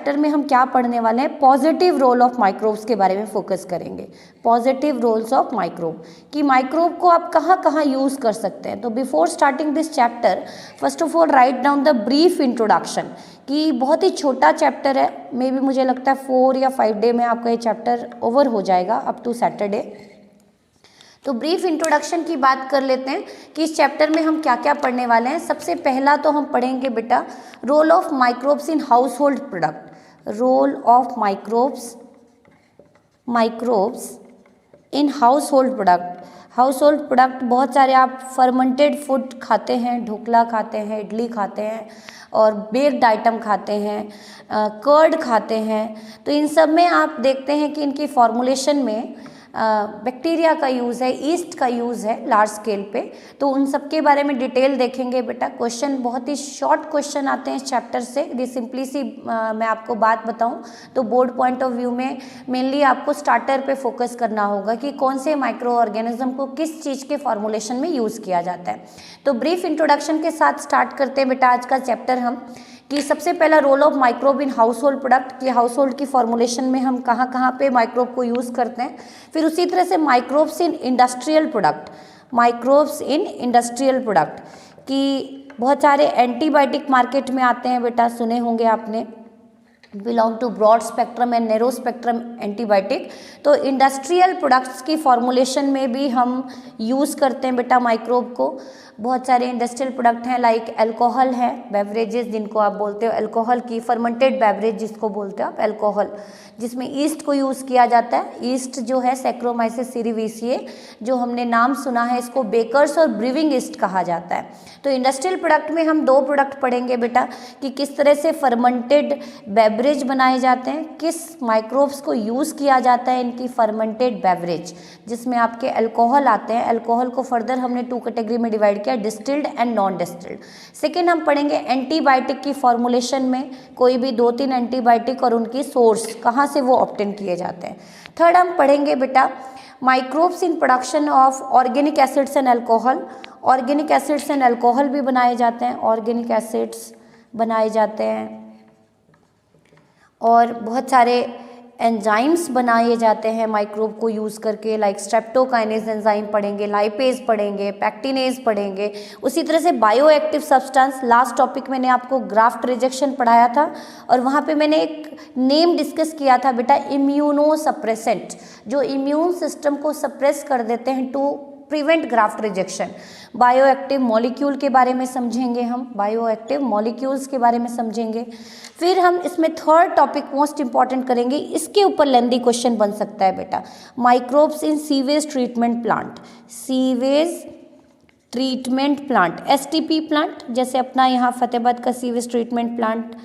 Chapter में हम क्या पढ़ने वाले हैं, पॉजिटिव रोल ऑफ माइक्रोब्स के बारे में फोकस करेंगे। पॉजिटिव रोल्स ऑफ माइक्रोब, कि माइक्रोब को आप कहाँ कहाँ यूज़ कर सकते हैं। तो before starting this chapter, first of all write down the brief introduction, कि बहुत ही छोटा चैप्टर है, मे बी मुझे लगता है 4 या 5 डे में आपका ये चैप्टर ओवर हो जाएगा, अप टू सैटरडे। तो ब्रीफ इंट्रोडक्शन की बात कर लेते हैं कि इस चैप्टर में हम क्या क्या पढ़ने वाले हैं। सबसे पहला तो हम पढ़ेंगे बेटा role of microbes in household product. Role of microbes in household product. Household product बहुत सारे, आप फर्मेंटेड फूड खाते हैं, ढोकला खाते हैं, इडली खाते हैं और बेक्ड आइटम खाते हैं, कर्ड खाते हैं। तो इन सब में आप देखते हैं कि इनकी फॉर्मुलेशन में बैक्टीरिया का यूज़ है, ईस्ट का यूज़ है लार्ज स्केल पे। तो उन सब के बारे में डिटेल देखेंगे बेटा। क्वेश्चन बहुत ही शॉर्ट क्वेश्चन आते हैं इस चैप्टर से। यदि सिंपली सी मैं आपको बात बताऊं तो बोर्ड पॉइंट ऑफ व्यू में मेनली आपको स्टार्टर पे फोकस करना होगा कि कौन से माइक्रो ऑर्गेनिज्म को किस चीज़ के फॉर्मुलेशन में यूज़ किया जाता है। तो ब्रीफ इंट्रोडक्शन के साथ स्टार्ट करते हैं बेटा आज का चैप्टर हम, कि सबसे पहला role of microbe in household product, कि हाउस होल्ड की फॉर्मुलेशन में हम कहाँ कहाँ पे माइक्रोब को यूज़ करते हैं। फिर उसी तरह से microbes in industrial product, microbes in industrial product, कि बहुत सारे एंटीबायोटिक मार्केट में आते हैं बेटा, सुने होंगे आपने, belong to broad spectrum and narrow spectrum antibiotic. तो इंडस्ट्रियल प्रोडक्ट्स की फॉर्मुलेशन में भी हम यूज़ करते हैं बेटा माइक्रोब को। बहुत सारे इंडस्ट्रियल प्रोडक्ट हैं, लाइक अल्कोहल है, बेवरेजेस जिनको आप बोलते हो अल्कोहल की, फर्मेंटेड बेवरेज जिसको बोलते हो आप अल्कोहल, जिसमें ईस्ट को यूज़ किया जाता है। ईस्ट जो है सैक्रोमाइसिस सीरिविसिए, जो हमने नाम सुना है, इसको बेकर्स और ब्रीविंग ईस्ट कहा जाता है। तो इंडस्ट्रियल प्रोडक्ट में हम 2 प्रोडक्ट पढ़ेंगे बेटा, कि किस तरह से फर्मेंटेड बेवरेज बनाए जाते हैं, किस माइक्रोब्स को यूज़ किया जाता है इनकी फर्मेंटेड बेवरेज, जिसमें आपके अल्कोहल आते हैं। अल्कोहल को फर्दर हमने 2 कैटेगरी में डिवाइड किया, distilled and non distilled. Second हम पढ़ेंगे एंटीबायोटिक की फॉर्मुलेशन में, कोई भी 2-3 एंटीबायोटिक और उनकी सोर्स कहाँ से वो ऑब्टेन किए जाते हैं। थर्ड हम पढ़ेंगे बेटा microbes in production of organic acids and alcohol. Organic acids and alcohol भी बनाए जाते हैं, ऑर्गेनिक एसिड्स बनाए जाते हैं और बहुत सारे एंजाइम्स बनाए जाते हैं माइक्रोब को यूज़ करके, लाइक स्ट्रेप्टोकाइनेज एंजाइम पढ़ेंगे, लाइपेज पढ़ेंगे, पैक्टिनेज पढ़ेंगे। उसी तरह से bio active substance, last topic मैंने आपको ग्राफ्ट रिजेक्शन पढ़ाया था और वहाँ पे मैंने एक नेम डिस्कस किया था बेटा, इम्यूनो सप्रेसेंट, जो इम्यून सिस्टम को सप्रेस कर देते हैं to prevent graft rejection. Bioactive molecule के बारे में समझेंगे हम, बायो एक्टिव मॉलिक्यूल्स के बारे में समझेंगे। फिर हम इसमें थर्ड टॉपिक मोस्ट इंपॉर्टेंट करेंगे, इसके ऊपर लेंदी क्वेश्चन बन सकता है बेटा, माइक्रोब्स इन sewage treatment plant. Sewage treatment plant, STP plant, जैसे अपना यहाँ फतेहाबाद का सीवेज ट्रीटमेंट प्लांट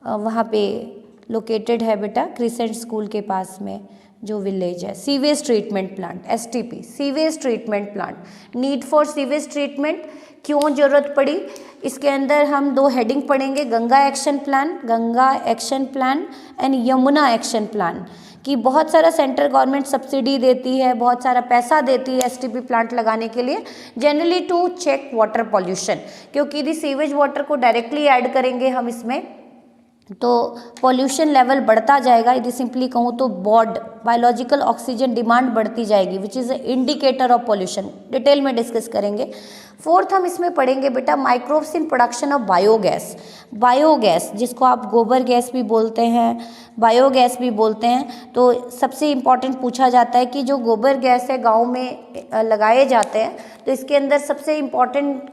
वहाँ पे लोकेटेड है बेटा, क्रिसेंट स्कूल के पास में जो विलेज है। Sewage treatment plant, STP, sewage treatment plant. Need for sewage treatment क्यों जरूरत पड़ी, इसके अंदर हम 2 हेडिंग पढ़ेंगे, Ganga action plan, Ganga action plan and Yamuna action plan, कि बहुत सारा सेंट्रल गवर्नमेंट सब्सिडी देती है, बहुत सारा पैसा देती है एसटीपी प्लांट लगाने के लिए, generally to check water pollution, क्योंकि यदि सीवेज वाटर को डायरेक्टली ऐड करेंगे हम इसमें तो पॉल्यूशन लेवल बढ़ता जाएगा। यदि सिंपली कहूँ तो बॉड बायोलॉजिकल ऑक्सीजन डिमांड बढ़ती जाएगी, विच is a indicator of pollution. Detail में डिस्कस करेंगे। फोर्थ हम इसमें पढ़ेंगे बेटा microbes in production of biogas. Biogas जिसको आप गोबर गैस भी बोलते हैं, बायोगैस भी बोलते हैं। तो सबसे इम्पॉर्टेंट पूछा जाता है कि जो गोबर गैस है गाँव में लगाए जाते हैं, तो इसके अंदर सबसे इम्पॉर्टेंट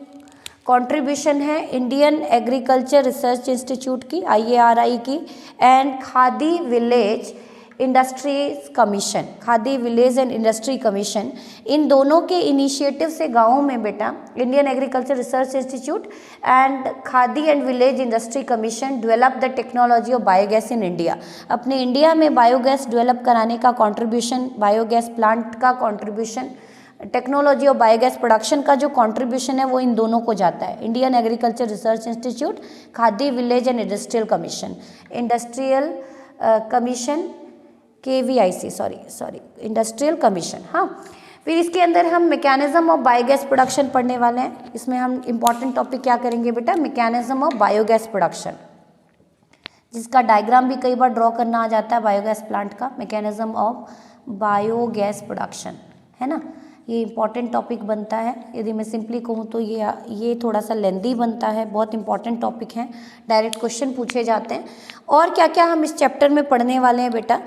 कंट्रीब्यूशन है इंडियन एग्रीकल्चर रिसर्च इंस्टीट्यूट की, IARI की, and Khadi village industries commission, Khadi village and industry commission. इन दोनों के इनिशिएटिव से गाँव में बेटा Indian agriculture research institute and Khadi and village industry commission develop the technology of biogas in India. अपने इंडिया में बायोगैस डेवलप कराने का कंट्रीब्यूशन, बायोगैस प्लांट का contribution, technology of biogas production का जो कंट्रीब्यूशन है वो इन दोनों को जाता है, Indian agriculture research institute, khadi village and industrial commission, industrial commission KVIC, sorry industrial commission. हाँ, फिर इसके अंदर हम मैकेनिज्म ऑफ बायोगैस प्रोडक्शन पढ़ने वाले हैं। इसमें हम इंपॉर्टेंट टॉपिक क्या करेंगे बेटा, मैकेनिज्म ऑफ बायोगैस प्रोडक्शन। जिसका डायग्राम भी कई बार ड्रॉ करना आ जाता है बायोगैस प्लांट का, मैकेनिज्म ऑफ बायोगैस प्रोडक्शन, है ना। ये इंपॉर्टेंट टॉपिक बनता है, यदि मैं सिंपली कहूँ तो ये थोड़ा सा लेंदी बनता है, बहुत इंपॉर्टेंट टॉपिक है, डायरेक्ट क्वेश्चन पूछे जाते हैं। और क्या क्या हम इस चैप्टर में पढ़ने वाले हैं बेटा,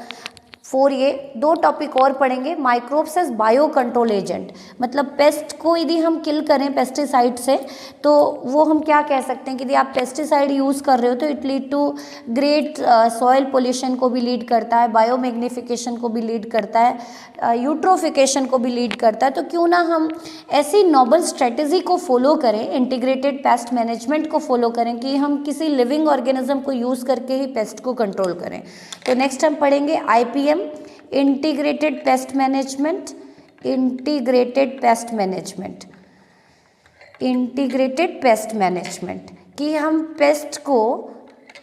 4A 2 टॉपिक और पढ़ेंगे। Microbes as bio control agent, मतलब पेस्ट को यदि हम किल करें पेस्टिसाइड से तो वो हम क्या कह सकते हैं कि यदि आप पेस्टिसाइड यूज़ कर रहे हो तो it lead to great soil pollution को भी लीड करता है, बायोमैग्निफिकेशन को भी लीड करता है, यूट्रोफिकेशन को भी लीड करता है। तो क्यों ना हम ऐसी नोबल स्ट्रेटेजी को फॉलो करें, इंटीग्रेटेड पेस्ट मैनेजमेंट को फॉलो करें कि हम किसी लिविंग ऑर्गेनिज्म को यूज़ करके ही पेस्ट को कंट्रोल करें। तो नेक्स्ट हम पढ़ेंगे IPM, integrated pest management, integrated pest management, integrated pest management कि हम पेस्ट को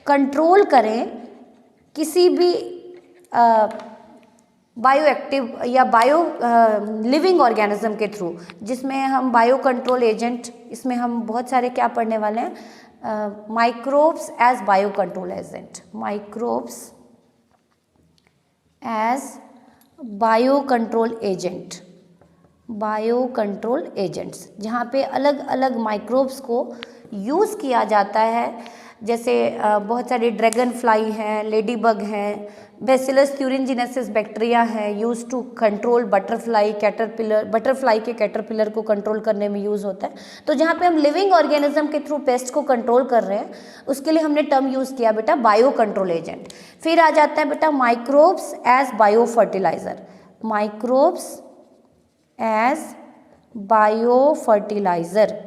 कंट्रोल करें किसी भी बायो एक्टिव या बायो लिविंग ऑर्गेनिज्म के थ्रू, जिसमें हम बायो कंट्रोल एजेंट, इसमें हम बहुत सारे क्या पढ़ने वाले हैं, microbes as bio control agent, microbes as bio control agent, bio control agents, जहाँ पे अलग अलग माइक्रोब्स को यूज़ किया जाता है। जैसे बहुत सारे ड्रैगन फ्लाई हैं, लेडी बग हैं, बैसिलस thuringiensis बैक्टीरिया है use to control butterfly, caterpillar, butterfly के कैटरपिलर को कंट्रोल करने में यूज़ होता है। तो जहाँ पे हम लिविंग ऑर्गेनिज्म के थ्रू पेस्ट को कंट्रोल कर रहे हैं उसके लिए हमने टर्म यूज़ किया बेटा बायो कंट्रोल एजेंट। फिर आ जाता है बेटा microbes as bio fertiliser, microbes as bio fertiliser,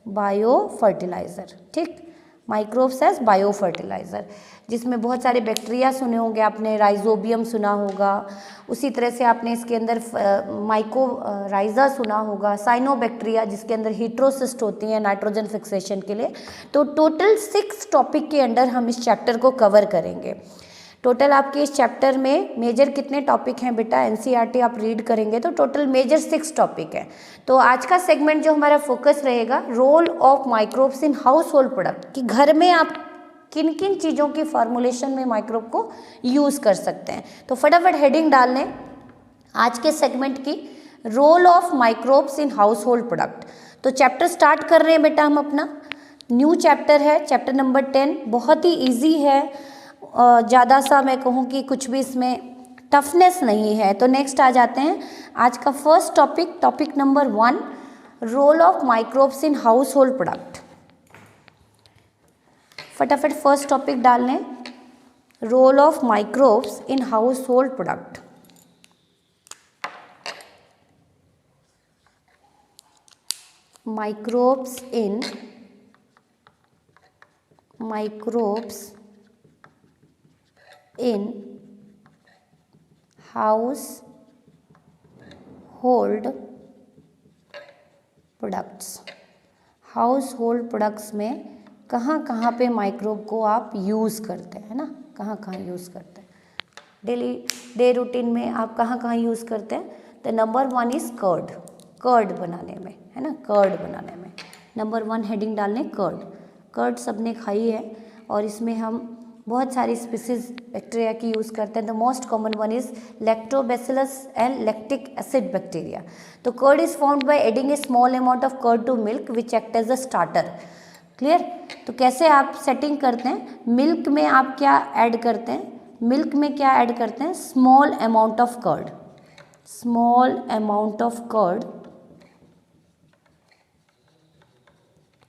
bio fertiliser, ठीक, माइक्रोब्स एज बायो फर्टिलाइज़र, जिसमें बहुत सारे बैक्टीरिया सुने होंगे आपने, राइजोबियम सुना होगा, उसी तरह से आपने इसके अंदर माइकोराइजा सुना होगा, साइनोबैक्टीरिया जिसके अंदर हीट्रोसिस्ट होती हैं नाइट्रोजन फिक्सेशन के लिए। तो टोटल 6 टॉपिक के अंडर हम इस चैप्टर को कवर करेंगे। टोटल आपके इस चैप्टर में मेजर कितने टॉपिक हैं बेटा, NCERT आप रीड करेंगे तो टोटल मेजर 6 टॉपिक है। तो आज का सेगमेंट जो हमारा फोकस रहेगा, role of microbes in household product, कि घर में आप किन किन चीज़ों की फॉर्मुलेशन में माइक्रोब को यूज़ कर सकते हैं। तो फटाफट हेडिंग डाल लें आज के सेगमेंट की, role of microbes in household product. तो चैप्टर स्टार्ट कर रहे हैं बेटा हम अपना, न्यू चैप्टर है, चैप्टर नंबर 10, बहुत ही ईजी है, ज़्यादा सा मैं कहूँ कि कुछ भी इसमें टफनेस नहीं है। तो नेक्स्ट आ जाते हैं आज का first topic, topic number 1, role of microbes in household product. फटाफट फर्स्ट टॉपिक डाल लें, role of microbes in household product. Microbes in household products. Household products में कहाँ कहाँ पे माइक्रोब को आप यूज़ करते हैं ना, कहाँ कहाँ यूज़ करते हैं डेली डे रूटीन में, आप कहाँ कहाँ यूज़ करते हैं। तो नंबर 1 इज़ कर्ड, कर्ड बनाने में, है ना, कर्ड बनाने में नंबर 1 हेडिंग डालने कर्ड। कर्ड सबने खाई है और इसमें हम बहुत सारी स्पीसीज बैक्टीरिया की यूज़ करते हैं। The most common one is lactobacillus and lactic acid bacteria. तो curd is found by adding a small amount of curd to milk which act as a starter. Clear. तो कैसे आप setting करते हैं, milk में आप क्या ऐड करते हैं, मिल्क में क्या ऐड करते हैं, small amount of curd, small amount of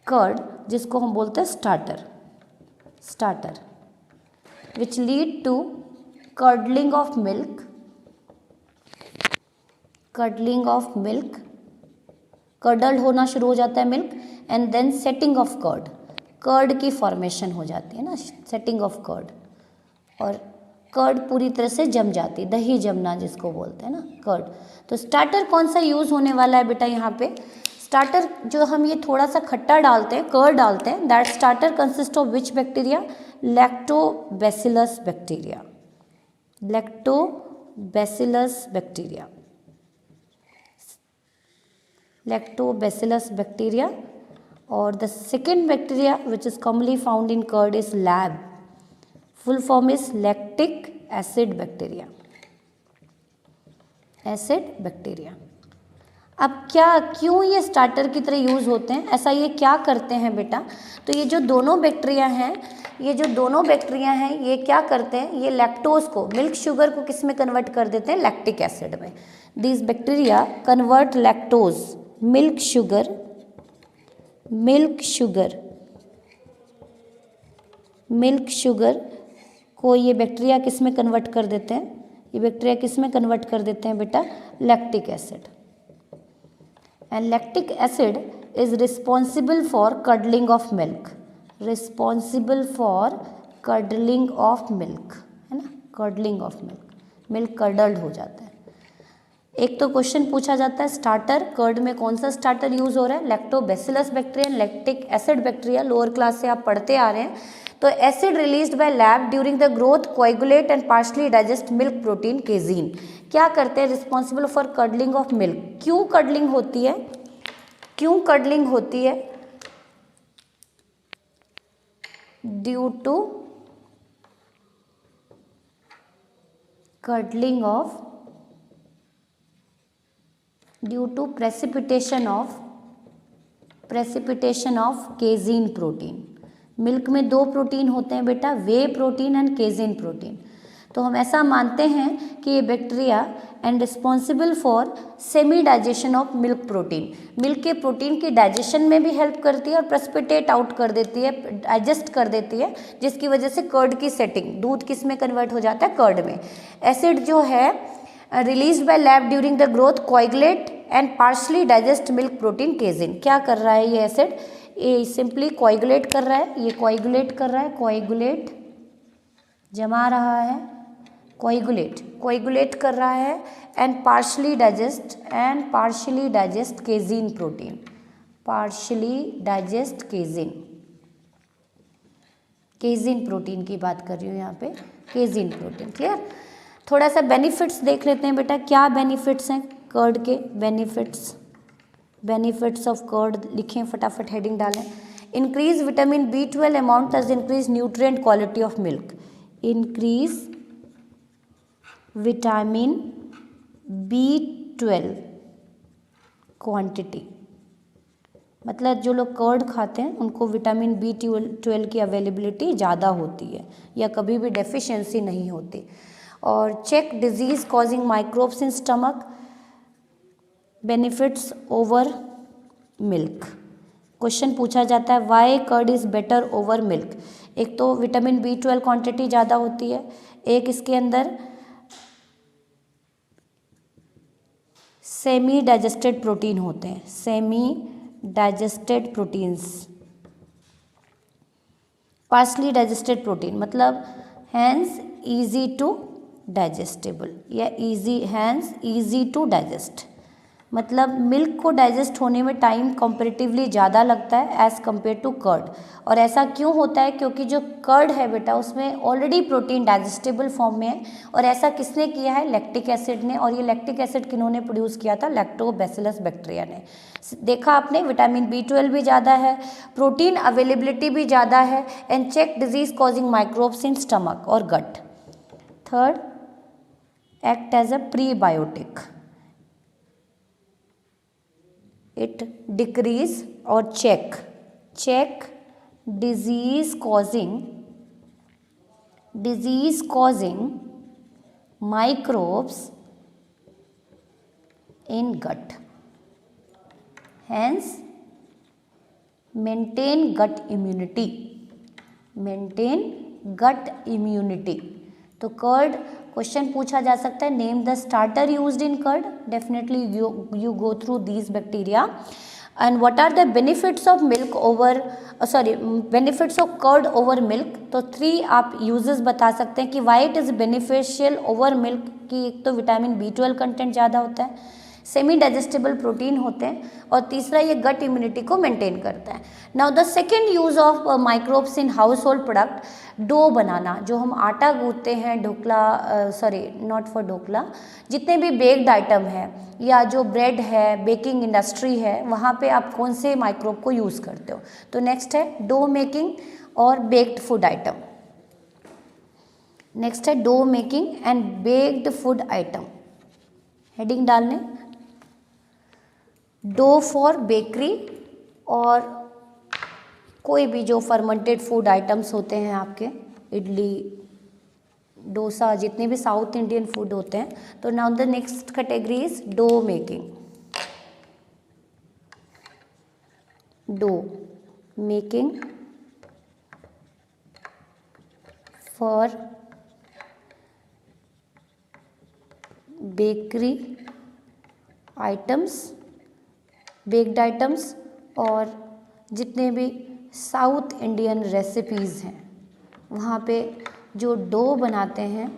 curd जिसको हम बोलते हैं starter, which lead to curdling of milk, curdled होना शुरू हो जाता है milk, and then setting of curd की फॉर्मेशन हो जाती है ना, सेटिंग ऑफ कर्ड, और कर्ड पूरी तरह से जम जाती है, दही जमना जिसको बोलते हैं ना कर्ड। तो स्टार्टर कौन सा यूज़ होने वाला है बेटा, यहाँ पे स्टार्टर जो हम ये थोड़ा सा खट्टा डालते हैं, कर्ड डालते हैं, that starter consist of which bacteria, lactobacillus bacteria, lactobacillus bacteria. और the second bacteria which is commonly found in curd is full form is lactic acid bacteria, acid bacteria. अब क्या क्यों ये स्टार्टर की तरह यूज़ होते हैं, ऐसा ये क्या करते हैं बेटा, तो ये जो दोनों बैक्टीरिया हैं, ये क्या करते हैं, ये लैक्टोज को, मिल्क शुगर को किस में कन्वर्ट कर देते हैं, लैक्टिक एसिड में। This bacteria convert lactose, milk sugar को ये बैक्टीरिया किस में कन्वर्ट कर देते हैं, ये बैक्टीरिया किस में कन्वर्ट कर देते हैं बेटा, lactic acid. And lactic acid is responsible for curdling of milk, है ना, कडलिंग ऑफ मिल्क कर्डल्ड हो जाता है। एक तो क्वेश्चन पूछा जाता है स्टार्टर, कर्ड में कौन सा स्टार्टर यूज हो रहा है, lactobacillus bacteria, lactic acid bacteria, lower class से आप पढ़ते आ रहे हैं। तो acid released by LAB during the growth coagulate and partially digest milk protein casein. क्या करते हैं, responsible for curdling of milk. क्यों कडलिंग होती है, due to curdling of, due to precipitation of casein protein. Milk में दो protein होते हैं बेटा, whey protein and casein protein. तो हम ऐसा मानते हैं कि ये bacteria and responsible for semi digestion of milk protein, milk के प्रोटीन की डाइजेशन में भी हेल्प करती है और प्रेसिपिटेट आउट कर देती है, डाइजेस्ट कर देती है, जिसकी वजह से कर्ड की सेटिंग, दूध किस में कन्वर्ट हो जाता है, कर्ड में। एसिड जो है released by LAB during the growth coagulate and partially digest milk protein casein. क्या कर रहा है ये एसिड, ये सिंपली कोएगुलेट कर रहा है, ये कोएगुलेट कर रहा है, कोएगुलेट जमा रहा है, कोएगुलेट कर रहा है and partially digest केजीन protein, केजीन protein की बात कर रही हूँ यहाँ पे, केजीन प्रोटीन। क्लियर। थोड़ा सा बेनिफिट्स देख लेते हैं बेटा, क्या बेनिफिट्स हैं कर्ड के, बेनिफिट्स ऑफ कर्ड लिखें, फटाफट हेडिंग डालें। इंक्रीज विटामिन B12 अमाउंट, दस increase nutrient quality of milk, increase vitamin B12 quantity, मतलब जो लोग कर्ड खाते हैं उनको विटामिन B12 की अवेलेबिलिटी ज़्यादा होती है या कभी भी डेफिशिएंसी नहीं होती। और check disease causing microbes in stomach, benefits over milk. Question पूछा जाता है why curd is better over milk. एक तो विटामिन B12 क्वांटिटी ज़्यादा होती है, एक इसके अंदर सेमी डाइजेस्टेड प्रोटीन होते हैं, semi digested proteins, partially digested protein, मतलब हैंस इजी टू डाइजेस्टेबल या इजी टू डाइजेस्ट, मतलब मिल्क को डाइजेस्ट होने में टाइम कंपैरेटिवली ज़्यादा लगता है एज़ कम्पेयर टू कर्ड। और ऐसा क्यों होता है, क्योंकि जो कर्ड है बेटा उसमें ऑलरेडी प्रोटीन डाइजेस्टेबल फॉर्म में है, और ऐसा किसने किया है, लैक्टिक एसिड ने। और ये लैक्टिक एसिड किन्होंने प्रोड्यूस किया था, लैक्टोबैसिलस बैक्टीरिया ने। देखा आपने, विटामिन B12 भी ज़्यादा है, प्रोटीन अवेलेबिलिटी भी ज़्यादा है, and check disease causing microbes in stomach और gut. Third, act as a prebiotic, it decrease or check disease causing microbes in gut, hence maintain gut immunity। तो कर्ड क्वेश्चन पूछा जा सकता है, name the starter used in curd, definitely you go through these bacteria. And what are the benefits of milk over benefits of curd over milk. तो 3 आप uses बता सकते हैं कि why it is beneficial over milk, कि एक तो vitamin B12 content ज़्यादा होता है, सेमी डाइजेस्टेबल प्रोटीन होते हैं, और तीसरा ये गट इम्यूनिटी को मेंटेन करता है। Now the second use of microbes in household product, dough बनाना, जो हम आटा गूंथते हैं, ढोकला, जितने भी बेक्ड आइटम है या जो ब्रेड है, बेकिंग इंडस्ट्री है, वहाँ पे आप कौन से माइक्रोब को यूज़ करते हो। तो नेक्स्ट है डो मेकिंग और बेक्ड फूड आइटम। नेक्स्ट है dough making and baked food item. Heading डालने डो फॉर बेकरी और कोई भी जो फर्मेंटेड फूड आइटम्स होते हैं आपके, इडली डोसा, जितने भी साउथ इंडियन फूड होते हैं। तो now the next category is dough making. Dough making for bakery items, baked items और जितने भी साउथ इंडियन रेसिपीज़ हैं वहाँ पे जो डो बनाते हैं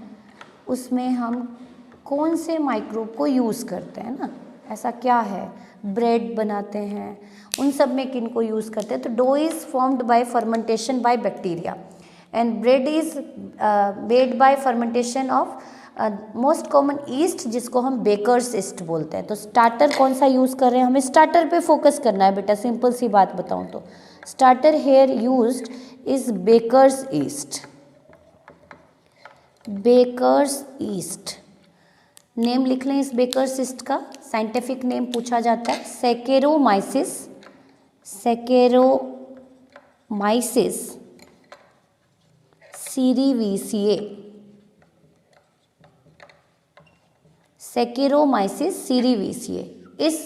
उसमें हम कौन से माइक्रोब को यूज़ करते हैं ना, ऐसा क्या है, ब्रेड बनाते हैं उन सब में किन को यूज़ करते हैं। तो dough is formed by fermentation by bacteria and bread is made by fermentation of most common yeast, जिसको हम बेकर्स ईस्ट बोलते हैं। तो स्टार्टर कौन सा यूज़ कर रहे हैं, हमें स्टार्टर पे फोकस करना है बेटा। सिंपल सी बात बताऊं तो starter here used is baker's yeast. Baker's yeast name लिख लें इस बेकर्स ईस्ट का। साइंटिफिक नेम पूछा जाता है Saccharomyces, Saccharomyces cerevisiae, Saccharomyces cerevisiae. इस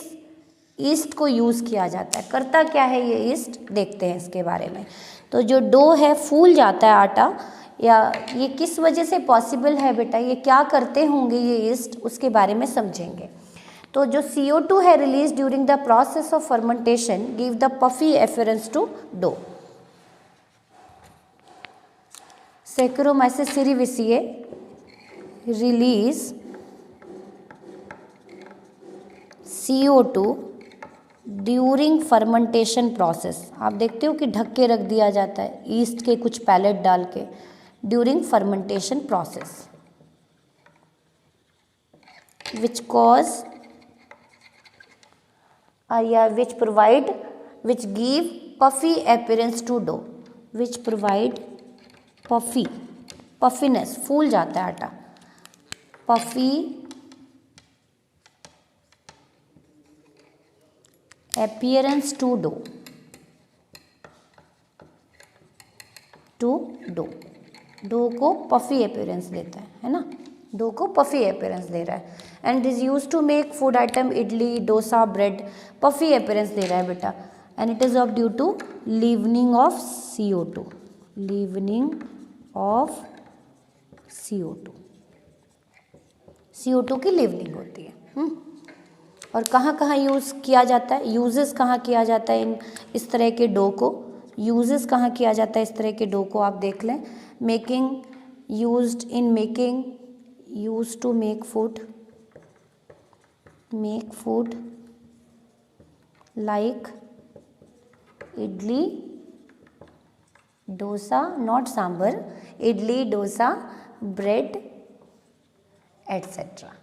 ईस्ट को यूज़ किया जाता है। करता क्या है ये ईस्ट, देखते हैं इसके बारे में। तो जो डो है फूल जाता है आटा, या ये किस वजह से पॉसिबल है बेटा, ये क्या करते होंगे ये ईस्ट, उसके बारे में समझेंगे। तो जो CO2 है release during the process of fermentation give the puffy appearance to dough. Saccharomyces cerevisiae release CO2 during fermentation process. आप देखते हो कि ढक के रख दिया जाता है ईस्ट के कुछ पैलेट डाल के, during fermentation process which cause या which provide which give puffy appearance to dough, which provide puffy, puffiness, फूल जाता है आटा, puffy appearance to dough, to dough. Dough को पफी अपीयरेंस देता है ना, डो को पफी अपीयरेंस दे रहा है। And is use to make food item idli dosa bread, puffy appearance दे रहा है बेटा। And it is of due to leavening of CO2, leavening of CO2, CO2 की लीवनिंग होती है। और कहाँ कहाँ यूज़ किया जाता है, यूजेस कहाँ किया जाता है इन इस तरह के डो को, यूजेस कहाँ किया जाता है इस तरह के डो को, आप देख लें। Making, used in making, use to make food, make food like idli dosa, not sambar, idli dosa bread etcetera,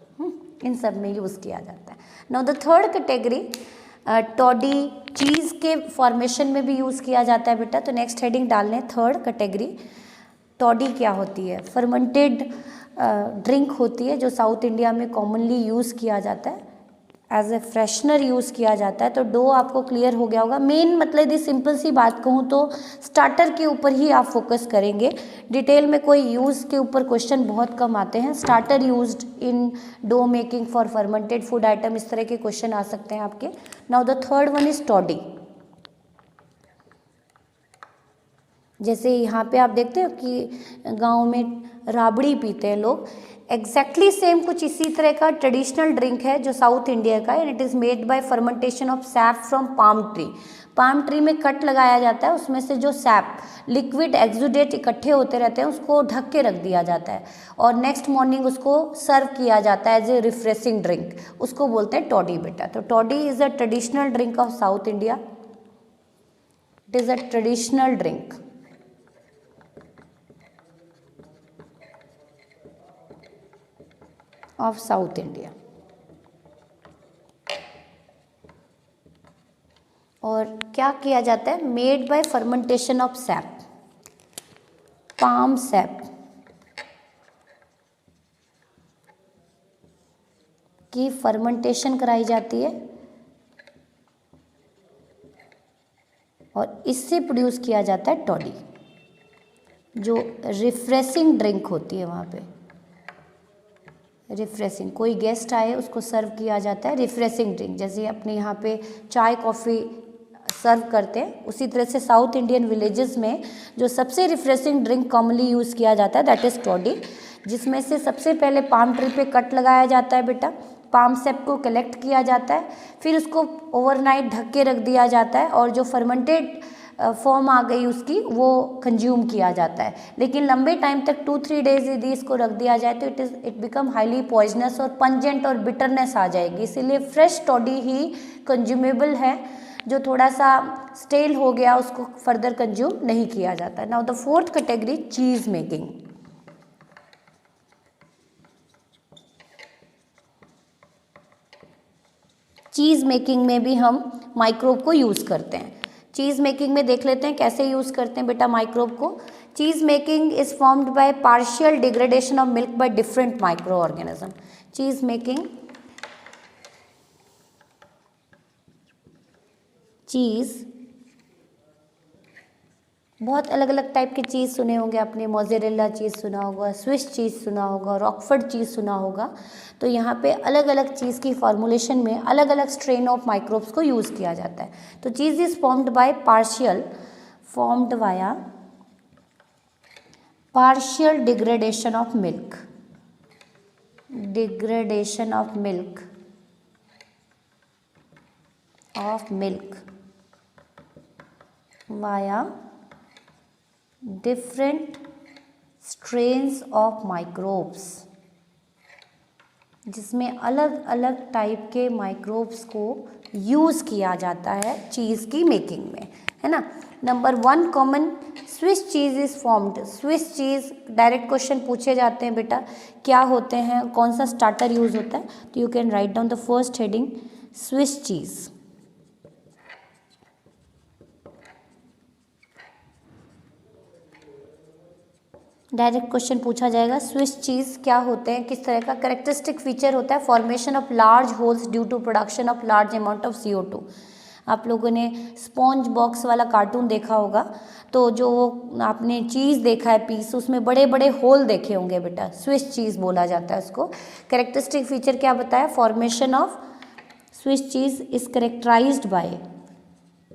इन सब में यूज़ किया जाता है। Now the third category toddy, cheese के फॉर्मेशन में भी यूज़ किया जाता है बेटा। तो नेक्स्ट हेडिंग डाल लें थर्ड कैटेगरी। टॉडी क्या होती है, फर्मेंटेड ड्रिंक होती है जो साउथ इंडिया में कॉमनली यूज़ किया जाता है, एज ए फ्रेशनर यूज़ किया जाता है। तो डो आपको क्लियर हो गया होगा। मेन मतलब यदि सिंपल सी बात कहूँ तो स्टार्टर के ऊपर ही आप फोकस करेंगे, डिटेल में कोई यूज़ के ऊपर क्वेश्चन बहुत कम आते हैं। Starter used in dough making for fermented food item, इस तरह के क्वेश्चन आ सकते हैं आपके। Now the third one is toddy. जैसे यहाँ पे आप देखते हो कि गाँव में राबड़ी पीते हैं लोग, एग्जैक्टली सेम कुछ इसी तरह का ट्रेडिशनल ड्रिंक है जो साउथ इंडिया का है। And it is made by fermentation of SAP from palm tree. Palm tree में कट लगाया जाता है, उसमें से जो सैप लिक्विड एक्सुडेट इकट्ठे होते रहते हैं उसको ढक के रख दिया जाता है और नेक्स्ट मॉर्निंग उसको सर्व किया जाता है एज ए रिफ्रेशिंग ड्रिंक, उसको बोलते हैं टॉडी बेटा। तो toddy is a traditional drink of south India, it is a traditional drink of south India. और क्या किया जाता है, made by fermentation of SAP, palm sap की फर्मेंटेशन कराई जाती है और इससे प्रोड्यूस किया जाता है टॉडी, जो रिफ्रेशिंग ड्रिंक होती है। वहाँ पे रिफ्रेशिंग, कोई गेस्ट आए उसको सर्व किया जाता है रिफ्रेशिंग ड्रिंक, जैसे अपने यहाँ पे चाय कॉफ़ी सर्व करते हैं, उसी तरह से साउथ इंडियन विलेजेस में जो सबसे रिफ्रेशिंग ड्रिंक कॉमनली यूज़ किया जाता है दैट इज़ टॉडी, जिसमें से सबसे पहले पाम ट्री पे कट लगाया जाता है बेटा, पाम सेप को कलेक्ट किया जाता है, फिर उसको ओवरनाइट ढक के रख दिया जाता है और जो फर्मेंटेड फॉर्म आ गई उसकी वो कंज्यूम किया जाता है। लेकिन लंबे टाइम तक 2-3 डेज यदि इसको रख दिया जाए तो इट बिकम हाईली पॉइजनस और पंजेंट और बिटरनेस आ जाएगी, इसीलिए फ्रेश टॉडी ही कंज्यूमेबल है, जो थोड़ा सा स्टेल हो गया उसको फर्दर कंज्यूम नहीं किया जाता। Now the fourth category cheese making. Cheese making में भी हम माइक्रोब को यूज़ करते हैं। चीज़ मेकिंग में देख लेते हैं कैसे यूज़ करते हैं बेटा माइक्रोब को। Cheese making is formed by partial degradation of milk by different microorganism. Cheese making, cheese बहुत अलग अलग टाइप के चीज़ सुने होंगे आपने, मोज़रेला चीज़ सुना होगा, स्विस चीज़ सुना होगा, रॉकफोर्ड चीज़ सुना होगा। तो यहाँ पे अलग अलग चीज़ की फॉर्मुलेशन में अलग अलग स्ट्रेन ऑफ माइक्रोब्स को यूज़ किया जाता है। तो cheese is formed by partial degradation of milk, via different strains of microbes, जिसमें अलग अलग टाइप के माइक्रोब्स को यूज़ किया जाता है चीज़ की मेकिंग में, है ना। Number 1 common Swiss cheese is formed. Swiss cheese direct question पूछे जाते हैं बेटा, क्या होते हैं, कौन सा स्टार्टर यूज़ होता है, तो you can write down the first heading Swiss cheese. Direct question पूछा जाएगा स्विस चीज़ क्या होते हैं, किस तरह का कैरेक्टरिस्टिक फीचर होता है, formation of large holes due to production of large amount of CO2। आप लोगों ने स्पॉन्ज बॉक्स वाला कार्टून देखा होगा, तो जो आपने चीज़ देखा है पीस, उसमें बड़े बड़े होल देखे होंगे बेटा, स्विस चीज़ बोला जाता है उसको। कैरेक्टरिस्टिक फीचर क्या बताया, formation of Swiss cheese is characterised by,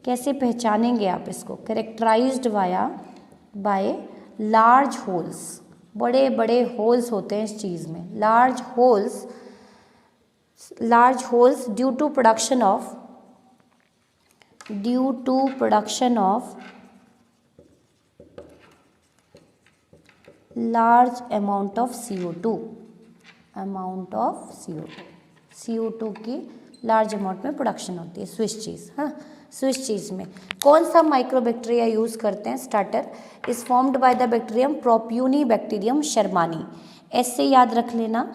कैसे पहचानेंगे आप इसको, कैरेक्टराइज्ड बाय लार्ज होल्स, बड़े बड़े होल्स होते हैं इस चीज़ में, large holes due to production of large amount of CO2, CO2 की लार्ज अमाउंट में प्रोडक्शन होती है स्विस चीज़। हाँ, स्विस चीज़ में कौन सा माइक्रोबैक्टीरिया यूज़ करते हैं, starter is formed by the bacterium propionibacterium shermanii. ऐसे याद रख लेना,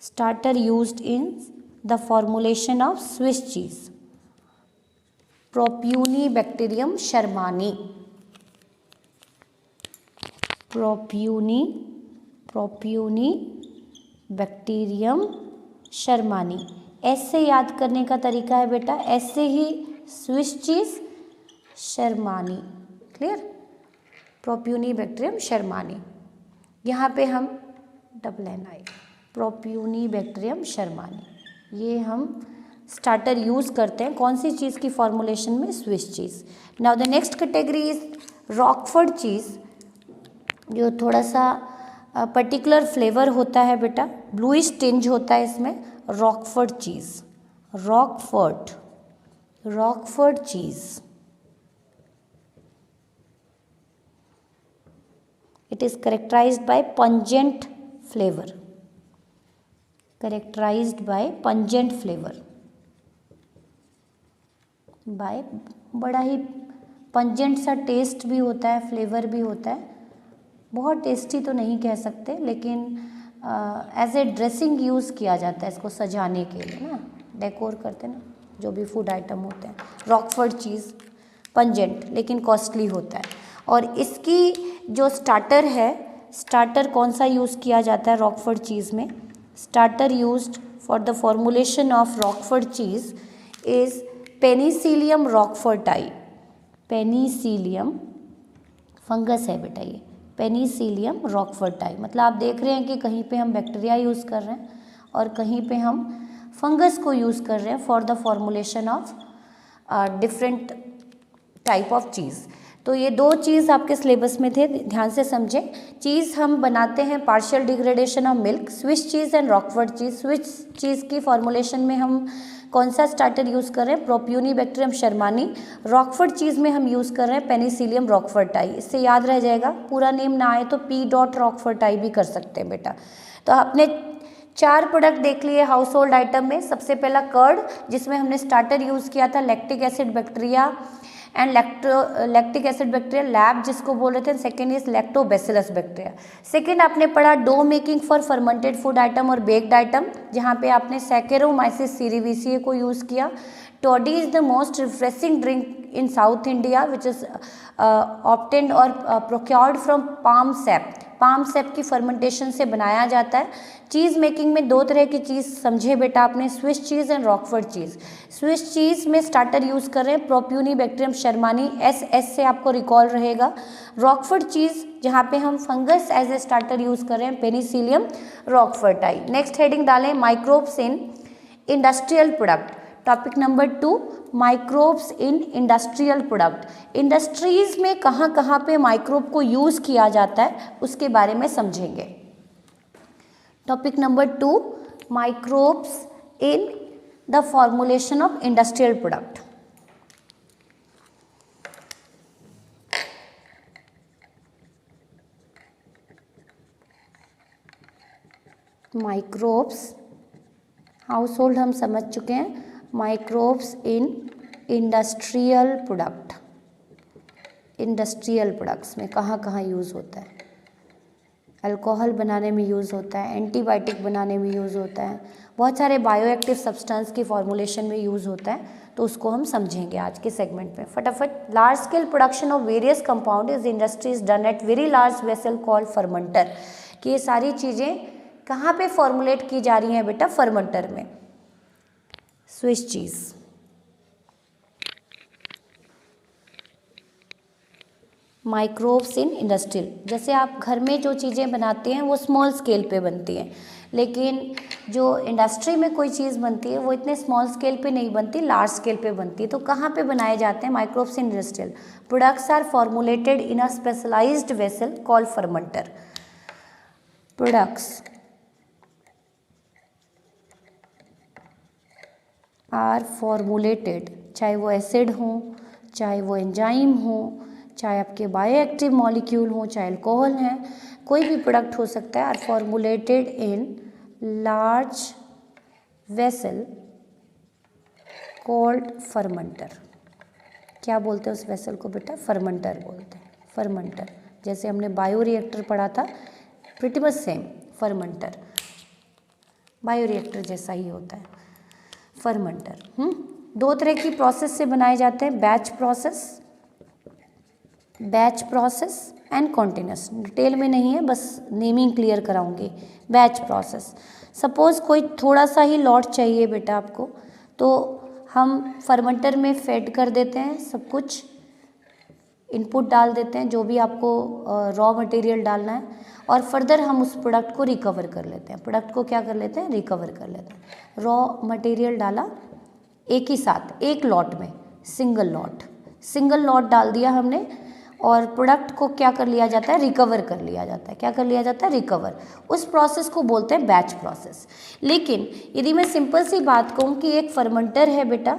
starter used in the formulation of Swiss cheese, propionibacterium shermanii, propionibacterium shermanii. ऐसे याद करने का तरीका है बेटा, ऐसे ही स्विस चीज़ शर्मानी, क्लियर, प्रोप्यूनिबैक्टीरियम शर्मानी। यहाँ पे हम NI प्रोप्यूनिबैक्टीरियम शर्मानी, ये हम स्टार्टर यूज़ करते हैं कौन सी चीज़ की फॉर्मुलेशन में, Swiss cheese. Now the next category is Roquefort cheese, जो थोड़ा सा पर्टिकुलर फ्लेवर होता है बेटा, ब्लूइश टिंज होता है इसमें, Rockford cheese, Rockford cheese. It is characterized by pungent flavor, by बड़ा ही पंजेंट सा टेस्ट भी होता है, फ्लेवर भी होता है, बहुत टेस्टी तो नहीं कह सकते, लेकिन एज ए ड्रेसिंग यूज़ किया जाता है इसको सजाने के लिए ना, डेकोर करते हैं ना जो भी फूड आइटम होते हैं। रॉकफोर्ड चीज़ पंजेंट लेकिन कॉस्टली होता है। और इसकी जो स्टार्टर है, स्टार्टर कौन सा यूज़ किया जाता है रॉकफोर्ड चीज़ में, starter used for the formulation of Roquefort cheese is Penicillium roqueforti. Penicillium fungus है बेटा ये, पेनिसिलियम रॉकफोर्टाई। मतलब आप देख रहे हैं कि कहीं पे हम बैक्टीरिया यूज़ कर रहे हैं और कहीं पे हम फंगस को यूज़ कर रहे हैं for the formulation of different type of cheese. तो ये दो चीज़ आपके सिलेबस में थे, ध्यान से समझें। चीज़ हम बनाते हैं partial degradation of milk, Swiss cheese and Roquefort cheese. Swiss cheese की फॉर्मुलेशन में हम कौन सा स्टार्टर यूज़ कर रहे हैं, प्रोप्यूनिबैक्टीरियम शर्मानी। रॉकफोर्ट चीज़ में हम यूज़ कर रहे हैं पेनिसिलियम रॉकफोर्टाई। इससे याद रह जाएगा, पूरा नेम ना आए तो पी डॉट रॉकफोर्टाई भी कर सकते हैं बेटा। तो आपने 4 प्रोडक्ट देख लिए हाउस होल्ड आइटम में। सबसे पहला कर्ड, जिसमें हमने स्टार्टर यूज़ किया था lactic acid bacteria and lactic acid bacteria LAB जिसको बोल रहे थे। Second is lactobacillus bacteria. Second आपने पढ़ा dough making for fermented food item और बेक्ड आइटम, जहाँ पे आपने सैकेरोमाइसिस सीरीविसिए को यूज़ किया। Toddy is the most refreshing drink in South India which is obtained और procured from palm sap. Palm sap की फर्मेंटेशन से बनाया जाता है। चीज़ मेकिंग में 2 तरह की चीज़ समझे बेटा आपने, Swiss cheese and Roquefort cheese. Swiss cheese में स्टार्टर यूज़ कर रहे हैं प्रोप्यूनिबैक्टीरियम शर्मानी, एस से आपको रिकॉल रहेगा। रॉकफोर्ट चीज़ जहाँ पे हम fungus as a starter use कर रहे हैं पेनिसिलियम रॉकफोर्टाई। नेक्स्ट हेडिंग डालें microbes in industrial product. Topic number 2 microbes in industrial product. Industries में कहाँ कहाँ पे माइक्रोब को यूज़ किया जाता है उसके बारे में समझेंगे। Topic number 2 microbes in the formulation of industrial product. Microbes house hold हम समझ चुके हैं। Microbes in industrial product. Industrial products में कहाँ कहाँ यूज़ होता है, अल्कोहल बनाने में यूज़ होता है, एंटीबायोटिक बनाने में यूज़ होता है, बहुत सारे बायोएक्टिव सब्सटेंस की फॉर्मुलेशन में यूज़ होता है। तो उसको हम समझेंगे आज के सेगमेंट में फटाफट। Large scale production of various compound is industry is done at very large vessel called fermenter. कि ये सारी चीज़ें कहाँ पे फॉर्मुलेट की जा रही हैं बेटा, फर्मेंटर में। Swiss cheese, microbes in industrial, जैसे आप घर में जो चीज़ें बनाते हैं वो स्मॉल स्केल पे बनती हैं, लेकिन जो इंडस्ट्री में कोई चीज़ बनती है वो इतने स्मॉल स्केल पे नहीं बनती, लार्ज स्केल पे बनती है। तो कहाँ पे बनाए जाते हैं microbes in industrial products are formulated in a specialised vessel called fermenter. Products are formulated, चाहे वो एसिड हो, चाहे वो एंजाइम हो, चाहे आपके बायोएक्टिव मॉलिक्यूल हो, चाहे अल्कोहल हैं, कोई भी प्रोडक्ट हो सकता है, are formulated in large vessel called fermenter. क्या बोलते हैं उस वेसल को बेटा, फर्मेंटर बोलते हैं। फर्मेंटर, जैसे हमने बायोरिएक्टर पढ़ा था, pretty much same fermenter, bioreactor जैसा ही होता है फर्मेंटर। 2 तरह की प्रोसेस से बनाए जाते हैं, batch process and continuous. Detail में नहीं है, बस नेमिंग क्लियर कराऊंगी। बैच प्रोसेस, सपोज कोई थोड़ा सा ही लॉट चाहिए बेटा आपको, तो हम फर्मेंटर में फेड कर देते हैं, सब कुछ इनपुट डाल देते हैं जो भी आपको रॉ मटेरियल डालना है, और फर्दर हम उस प्रोडक्ट को रिकवर कर लेते हैं। प्रोडक्ट को क्या कर लेते हैं, रिकवर कर लेते हैं। रॉ मटेरियल डाला एक ही साथ, एक लॉट में, सिंगल लॉट डाल दिया हमने, और प्रोडक्ट को क्या कर लिया जाता है, रिकवर कर लिया जाता है। क्या कर लिया जाता है, रिकवर। उस प्रोसेस को बोलते हैं बैच प्रोसेस। लेकिन यदि मैं सिंपल सी बात कहूँ कि एक फर्मेंटर है बेटा,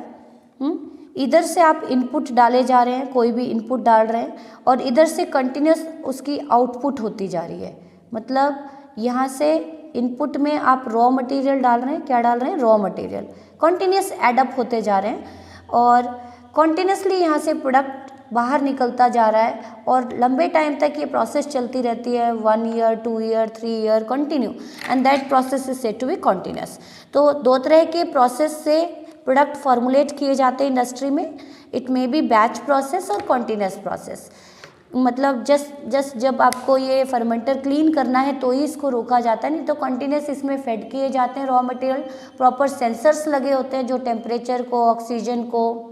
इधर से आप इनपुट डाले जा रहे हैं, कोई भी इनपुट डाल रहे हैं, और इधर से कंटिन्यूस उसकी आउटपुट होती जा रही है। मतलब यहाँ से इनपुट में आप रॉ मटेरियल डाल रहे हैं, क्या डाल रहे हैं, रॉ मटेरियल, कंटिन्यूस एडअप होते जा रहे हैं, और कंटिन्यूसली यहाँ से प्रोडक्ट बाहर निकलता जा रहा है, और लंबे टाइम तक ये प्रोसेस चलती रहती है, 1 year 2 year 3 year continue, and that process is said to be continuous. तो 2 तरह के प्रोसेस से प्रोडक्ट फॉर्मुलेट किए जाते हैं इंडस्ट्री में। It may B batch process और कॉन्टिन्यूस प्रोसेस। मतलब जस्ट जब आपको ये फर्मेंटर क्लीन करना है तो ही इसको रोका जाता है, नहीं तो कंटिन्यूस इसमें फेड किए जाते हैं रॉ मटेरियल। प्रॉपर सेंसर्स लगे होते हैं जो टेम्परेचर को, ऑक्सीजन को,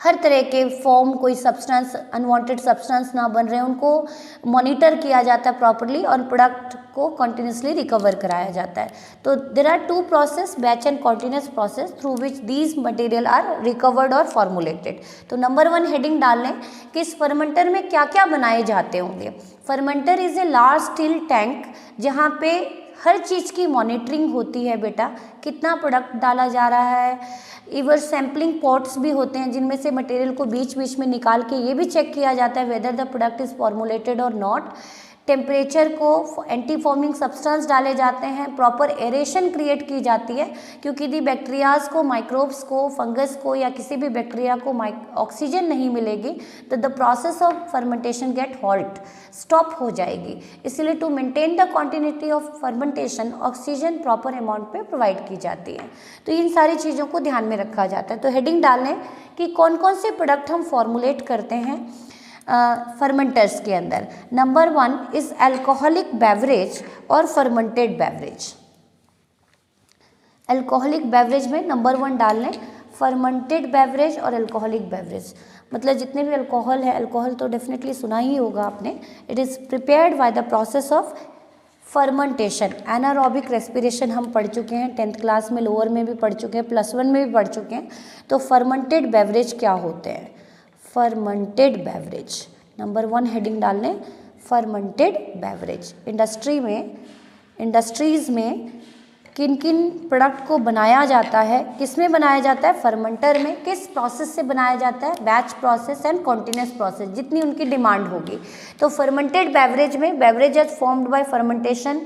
हर तरह के फॉर्म, कोई सब्सटेंस, अनवांटेड सब्सटेंस ना बन रहे हैं, उनको मॉनिटर किया जाता है प्रॉपरली और प्रोडक्ट को कंटिन्यूसली रिकवर कराया जाता है। तो there are two process, batch and continuous process, through which these material are recovered और फॉर्मुलेटेड। तो नंबर 1 हेडिंग डाल लें कि इस फर्मेंटर में क्या क्या बनाए जाते होंगे। Fermenter is a large steel tank जहाँ पे हर चीज़ की मॉनिटरिंग होती है बेटा, कितना प्रोडक्ट डाला जा रहा है। इवन सैम्पलिंग पॉट्स भी होते हैं जिनमें से मटेरियल को बीच बीच में निकाल के ये भी चेक किया जाता है whether the product is formulated और नॉट। टेम्परेचर को, एंटी फॉर्मिंग सब्सटेंस डाले जाते हैं, प्रॉपर एरेशन क्रिएट की जाती है क्योंकि दी बैक्टीरियाज को, माइक्रोब्स को, फंगस को या किसी भी बैक्टीरिया को ऑक्सीजन नहीं मिलेगी तो the process of fermentation get halt, stop हो जाएगी। इसलिए to maintain the continuity of fermentation oxygen proper amount पे प्रोवाइड की जाती है। तो इन सारी चीज़ों को ध्यान में रखा जाता है। तो हेडिंग डाल लें कि कौन कौन से प्रोडक्ट हम फॉर्मुलेट करते हैं फर्मेंटर्स के अंदर। नंबर 1 इज अल्कोहलिक बेवरेज और फर्मेंटेड बेवरेज। अल्कोहलिक बेवरेज में नंबर 1 डाल लें फर्मेंटेड बेवरेज और अल्कोहलिक बेवरेज। मतलब जितने भी अल्कोहल है, अल्कोहल तो डेफिनेटली सुना ही होगा आपने। It is prepared by the process of fermentation. Anaerobic respiration हम पढ़ चुके हैं 10th क्लास में, लोअर में भी पढ़ चुके हैं, +1 में भी पढ़ चुके हैं। तो फर्मेंटेड बेवरेज क्या होते हैं? फर्मेंटेड बेवरेज नंबर 1 हेडिंग डाल लें फर्मेंटेड बेवरेज। इंडस्ट्रीज़ में किन किन प्रोडक्ट को बनाया जाता है, किस में बनाया जाता है? फर्मेंटर में। किस प्रोसेस से बनाया जाता है? Batch process and continuous process, जितनी उनकी डिमांड होगी। तो फर्मेंटेड बेवरेज में बेवरेजेस फॉर्म्ड बाय फर्मेंटेशन,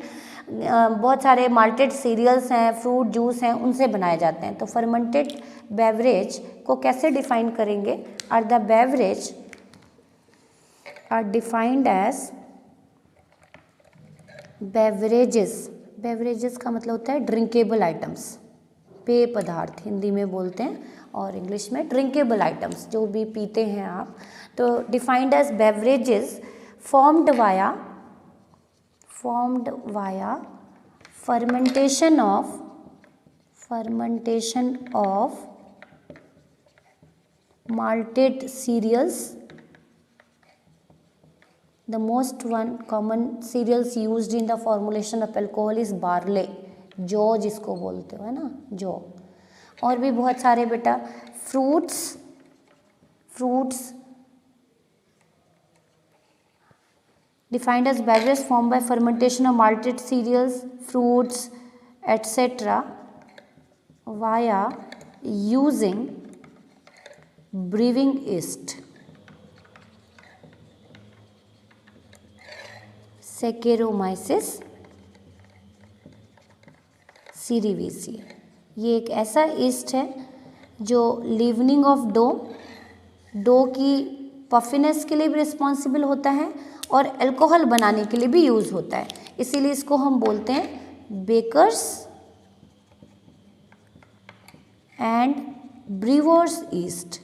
बहुत सारे माल्टेड सीरियल्स हैं, फ्रूट जूस हैं, उनसे बनाए जाते हैं। तो फर्मेंटेड बेवरेज को कैसे डिफाइन करेंगे? Are the beverage are defined as beverages. Beverages का मतलब होता है ड्रिंकेबल आइटम्स, पेय पदार्थ हिंदी में बोलते हैं, और इंग्लिश में ड्रिंकेबल आइटम्स, जो भी पीते हैं आप। तो defined as beverages formed via fermentation of malted cereals. The most one common cereals used in the formulation of alcohol is barley, जौ जिसको बोलते हो, है ना, जौ। और भी बहुत सारे बेटा, fruits defined as beverages formed by fermentation of malted cereals, fruits, etc. via using brewing yeast, Saccharomyces cerevisiae। ये एक ऐसा ईस्ट है जो लीवनिंग ऑफ डो की पफिनेस के लिए भी रिस्पॉन्सिबल होता है और अल्कोहल बनाने के लिए भी यूज़ होता है। इसीलिए इसको हम बोलते हैं baker's and brewer's yeast.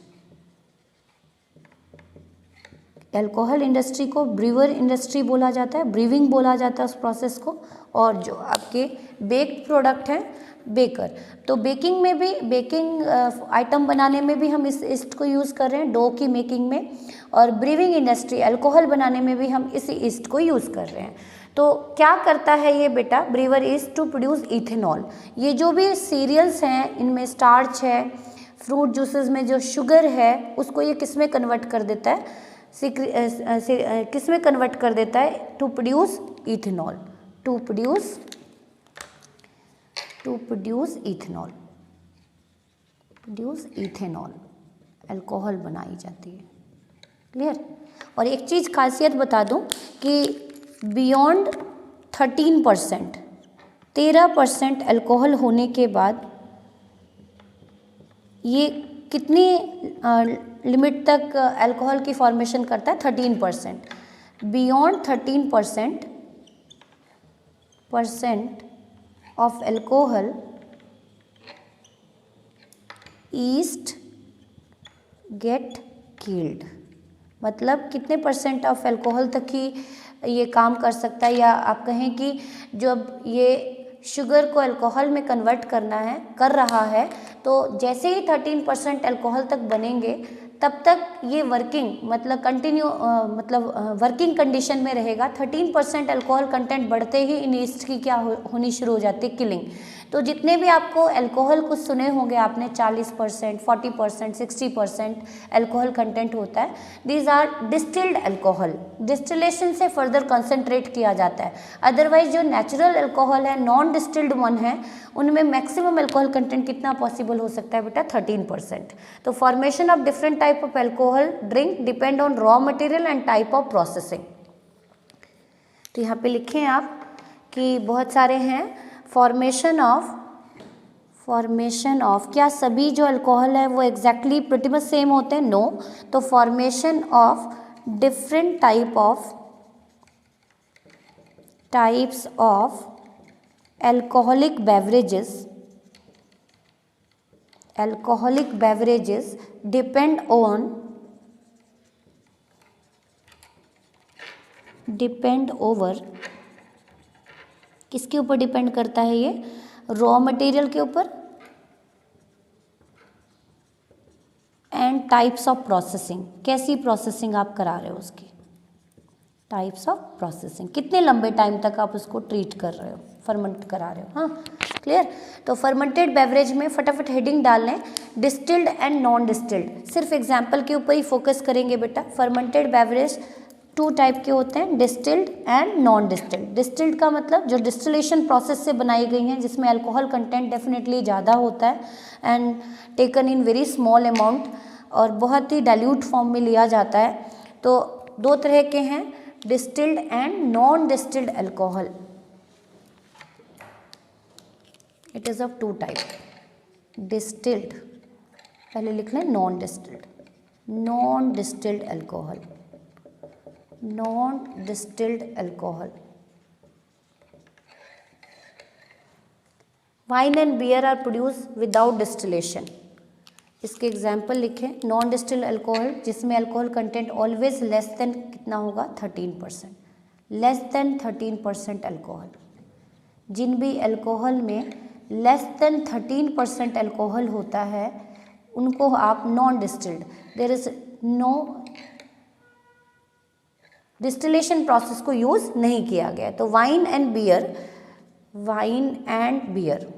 Alcohol industry को ब्रीवर इंडस्ट्री बोला जाता है, ब्रीविंग बोला जाता है उस प्रोसेस को, और जो आपके बेक्ड प्रोडक्ट हैं बेकर। तो बेकिंग में भी, बेकिंग आइटम बनाने में भी हम इस ईस्ट को यूज़ कर रहे हैं, डो की मेकिंग में, और ब्रीविंग इंडस्ट्री अल्कोहल बनाने में भी हम इसी ईस्ट को यूज़ कर रहे हैं। तो क्या करता है ये बेटा brewer yeast? To produce ethanol. ये जो भी सीरियल्स हैं इनमें स्टार्च है, फ्रूट जूसेस में जो शुगर है उसको ये किस में कन्वर्ट कर देता है? किस में कन्वर्ट कर देता है? To produce ethanol, to produce ethanol, alcohol बनाई जाती है। क्लियर? और एक चीज़ खासियत बता दूं कि बियॉन्ड 13% अल्कोहल होने के बाद ये कितनी लिमिट तक अल्कोहल की फॉर्मेशन करता है? 13%। Beyond 13% of alcohol east get killed. मतलब कितने परसेंट ऑफ अल्कोहल तक ही ये काम कर सकता है, या आप कहें कि जब ये शुगर को अल्कोहल में कन्वर्ट कर रहा है, तो जैसे ही 13% अल्कोहल तक बनेंगे तब तक ये मतलब वर्किंग कंडीशन में रहेगा। 13% अल्कोहल कंटेंट बढ़ते ही इन ईस्ट की क्या होनी शुरू हो जाती है, किलिंग। तो जितने भी आपको अल्कोहल कुछ सुने होंगे आपने, 40%, 40%, 60% अल्कोहल कंटेंट होता है, these are distilled alcohol. Distillation से फर्दर कंसंट्रेट किया जाता है। अदरवाइज जो नेचुरल अल्कोहल है, नॉन डिस्टिल्ड वन है, उनमें मैक्सिमम अल्कोहल कंटेंट कितना पॉसिबल हो सकता है बेटा, 13%। तो formation of different type of alcohol drink depend on raw material and type of processing. तो यहाँ पे लिखें आप कि बहुत सारे हैं। फॉर्मेशन ऑफ क्या सभी जो अल्कोहल है वो एग्जैक्टली प्रिटी मच सेम होते हैं? नो। तो formation of different types of alcoholic beverages depend over किसके ऊपर डिपेंड करता है ये? रॉ मटेरियल के ऊपर एंड टाइप्स ऑफ प्रोसेसिंग। कैसी प्रोसेसिंग आप करा रहे हो उसकी, टाइप्स ऑफ प्रोसेसिंग, कितने लंबे टाइम तक आप उसको ट्रीट कर रहे हो, फर्मेंट करा रहे हो। हाँ, क्लियर। तो फर्मेंटेड बेवरेज में फटाफट हेडिंग डाल लें, डिस्टिल्ड एंड नॉन डिस्टिल्ड। सिर्फ एग्जाम्पल के ऊपर ही फोकस करेंगे बेटा। फर्मेंटेड बेवरेज 2 टाइप के होते हैं, distilled and non distilled. Distilled का मतलब जो डिस्टिलेशन प्रोसेस से बनाई गई हैं, जिसमें अल्कोहल कंटेंट डेफिनेटली ज़्यादा होता है and taken in very small amount, और बहुत ही डाइल्यूट फॉर्म में लिया जाता है। तो 2 तरह के हैं, distilled and non distilled alcohol. It is of 2 type, distilled, पहले लिख लें non distilled, non distilled alcohol, non distilled alcohol. Wine and beer are produce without distillation. इसके एग्जाम्पल लिखें, नॉन डिस्टिल्ड अल्कोहल जिसमें alcohol content always less than कितना होगा, 13%, less than 13% alcohol. जिन भी alcohol में लेस देन 13% अल्कोहल होता है उनको आप non distilled, there is no distillation process को यूज नहीं किया गया। तो वाइन एंड बियर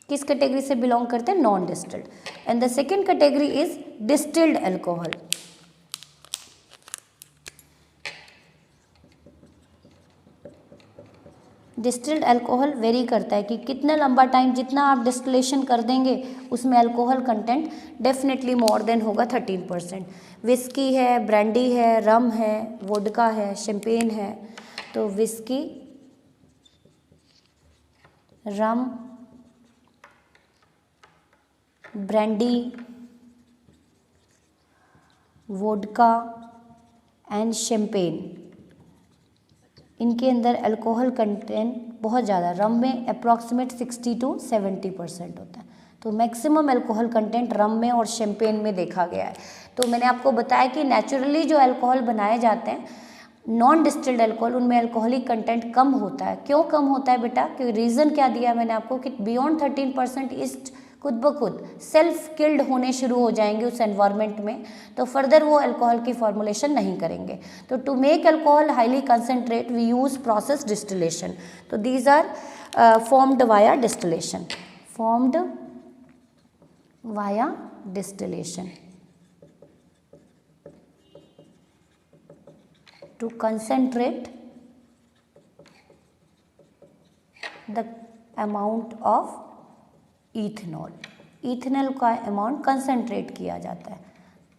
किस कैटेगरी से बिलोंग करते हैं, non distilled. And the second category is distilled alcohol. Distilled alcohol vary करता है कि कितना लंबा टाइम, जितना आप डिस्टिलेशन कर देंगे उसमें alcohol content definitely more than होगा 13%। विस्की है, ब्रांडी है, रम है, वोडका है, शैंपेन है। तो whisky, rum, brandy, vodka and champagne, इनके अंदर अल्कोहल कंटेंट बहुत ज़्यादा, रम में अप्रॉक्सीमेट 60 to 70% होता है। तो मैक्सिमम अल्कोहल कंटेंट रम में और शैंपेन में देखा गया है। तो मैंने आपको बताया कि नेचुरली जो अल्कोहल बनाए जाते हैं, नॉन डिस्टिल्ड अल्कोहल, उनमें अल्कोहलिक कंटेंट कम होता है। क्यों कम होता है बेटा? क्योंकि रीज़न क्या दिया मैंने आपको कि बियॉन्ड 13% ईस्ट खुद ब खुद सेल्फ किल्ड होने शुरू हो जाएंगे उस एनवायरनमेंट में, तो फर्दर वो अल्कोहल की फॉर्मुलेशन नहीं करेंगे। तो to make alcohol highly concentrate we use process distillation. तो these are formed via distillation, formed via distillation to concentrate the amount of ethanol. Ethanol का अमाउंट कंसनट्रेट किया जाता है।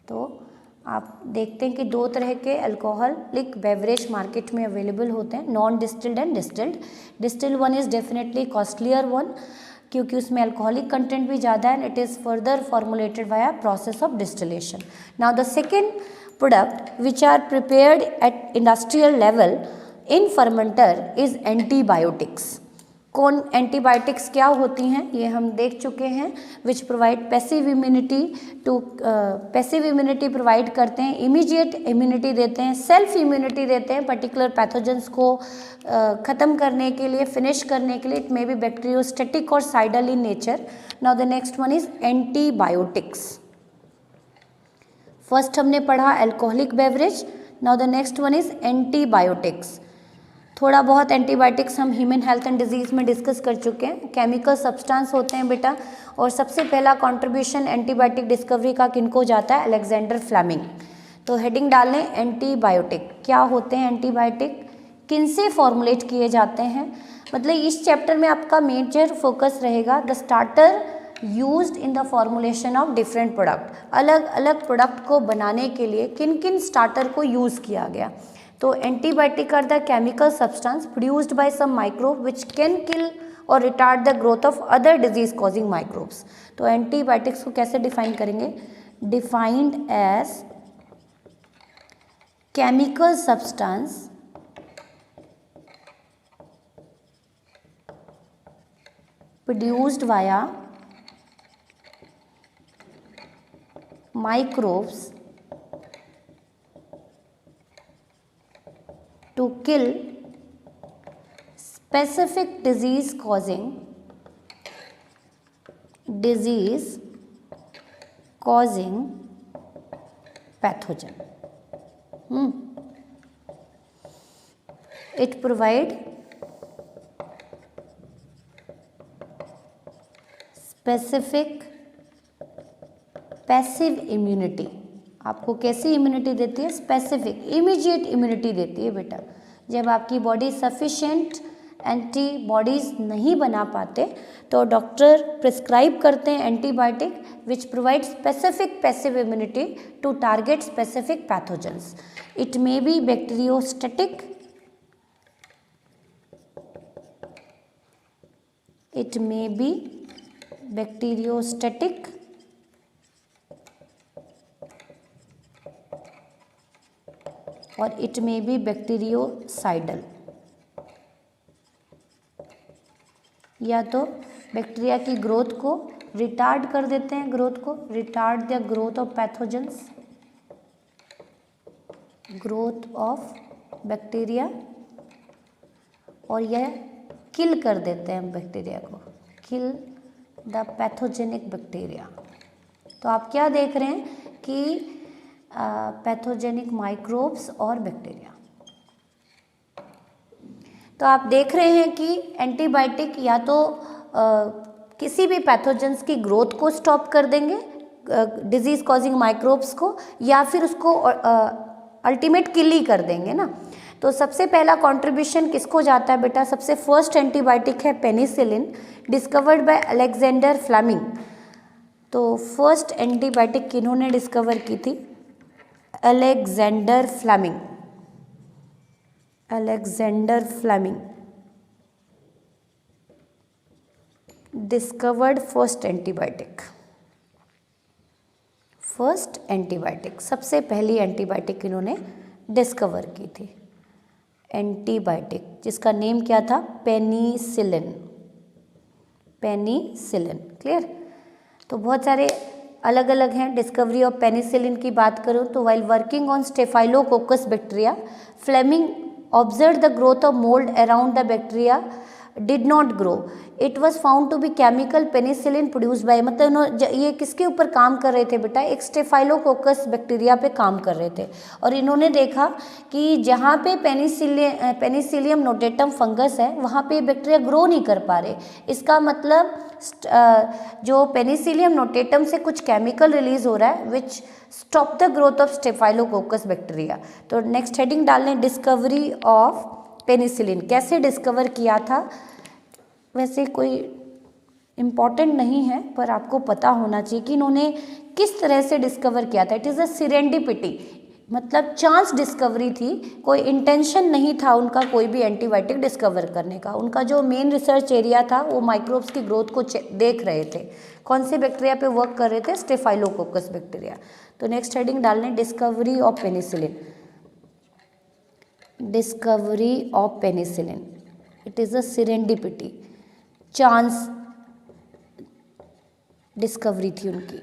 तो आप देखते हैं कि 2 तरह के अल्कोहलिक बेवरेज मार्केट में अवेलेबल होते हैं, non distilled and distilled. Distilled one is definitely costlier one, क्योंकि उसमें अल्कोहलिक कंटेंट भी ज़्यादा है, it is further formulated via process of distillation. Now the second product which are prepared at industrial level in fermenter is antibiotics. कौन antibiotics क्या होती हैं ये हम देख चुके हैं, which provide passive immunity to, passive immunity provide करते हैं, इमीडिएट इम्यूनिटी देते हैं, सेल्फ इम्यूनिटी देते हैं पर्टिकुलर पैथोजेंस को ख़त्म करने के लिए, फिनिश करने के लिए. इट मे बी बैक्टीरियोस्टैटिक और cidal in nature. Now the next one is antibiotics. First हमने पढ़ा alcoholic beverage. Now the next one is antibiotics. थोड़ा बहुत एंटीबायोटिक्स हम ह्यूमन हेल्थ एंड डिजीज़ में डिस्कस कर चुके हैं. केमिकल सब्सटेंस होते हैं बेटा, और सबसे पहला कंट्रीब्यूशन एंटीबायोटिक डिस्कवरी का किनको जाता है? Alexander Fleming. तो हेडिंग डाल लें एंटीबायोटिक. क्या होते हैं एंटीबायोटिक, किनसे फॉर्मुलेट किए जाते हैं? मतलब इस चैप्टर में आपका मेजर फोकस रहेगा the starter used in the formulation of different product. अलग अलग प्रोडक्ट को बनाने के लिए किन किन स्टार्टर को यूज़ किया गया. तो antibiotic are the chemical substance produced by some microbe which can kill और retard the growth of other disease causing microbes. तो एंटीबायोटिक्स को कैसे डिफाइन करेंगे? Defined as chemical substance produced via microbes to kill specific disease causing pathogen. It provide specific passive immunity. आपको कैसी immunity देती है? Specific immediate immunity देती है बेटा. जब आपकी बॉडी सफिशिएंट एंटीबॉडीज़ नहीं बना पाते तो डॉक्टर प्रिस्क्राइब करते हैं antibiotic which provide specific passive immunity to target specific pathogens. It may be bacteriostatic, it may be bacteriostatic और it may be bactericidal. या तो बैक्टीरिया की ग्रोथ को रिटार्ड कर देते हैं, ग्रोथ को retard the growth of pathogens, growth of bacteria, और यह किल कर देते हैं बैक्टीरिया को, किल द पैथोजेनिक बैक्टीरिया. तो आप क्या देख रहे हैं कि पैथोजेनिक माइक्रोब्स और बैक्टीरिया. तो आप देख रहे हैं कि एंटीबायोटिक या तो किसी भी पैथोजेंस की ग्रोथ को स्टॉप कर देंगे, डिजीज कॉजिंग माइक्रोब्स को, या फिर उसको अल्टीमेट किल ही कर देंगे ना. तो सबसे पहला कंट्रीब्यूशन किसको जाता है बेटा? सबसे फर्स्ट एंटीबायोटिक है penicillin, discovered by Alexander Fleming. तो फर्स्ट एंटीबायोटिक किन्होंने डिस्कवर की थी? Alexander Fleming. Alexander Fleming discovered first antibiotic. First antibiotic, सबसे पहली एंटीबायोटिक इन्होंने डिस्कवर की थी. एंटीबायोटिक जिसका नेम क्या था? पेनिसिलिन. पेनिसिलिन. क्लियर? तो बहुत सारे अलग अलग हैं. डिस्कवरी ऑफ पेनिसिलिन की बात करूं तो while working on Staphylococcus bacteria, Fleming observe the growth of mould around the bacteria did not grow. It was found to be chemical penicillin produce by, मतलब ये किसके ऊपर काम कर रहे थे बेटा? एक स्टेफाइलोकोकस बैक्टीरिया पे काम कर रहे थे. और इन्होंने देखा कि जहाँ पे पेनिसिलियम नोटेटम फंगस है वहाँ पे बैक्टीरिया ग्रो नहीं कर पा रहे. इसका मतलब जो पेनिसिलियम नोटेटम से कुछ केमिकल रिलीज हो रहा है which stop the growth of staphylococcus bacteria. तो नेक्स्ट हेडिंग डालने डिस्कवरी ऑफ पेनिसिलिन. कैसे डिस्कवर किया था? वैसे कोई इम्पॉर्टेंट नहीं है पर आपको पता होना चाहिए कि इन्होंने किस तरह से डिस्कवर किया था. इट इज़ अ सिरेंडिपिटी, मतलब चांस डिस्कवरी थी, कोई इंटेंशन नहीं था उनका कोई भी एंटीबायोटिक डिस्कवर करने का. उनका जो मेन रिसर्च एरिया था वो माइक्रोब्स की ग्रोथ को देख रहे थे. कौन से बैक्टीरिया पे वर्क कर रहे थे? Staphylococcus bacteria. तो नेक्स्ट हेडिंग डालने discovery of penicillin. Discovery of penicillin, it is a serendipity. Chance discovery थी उनकी,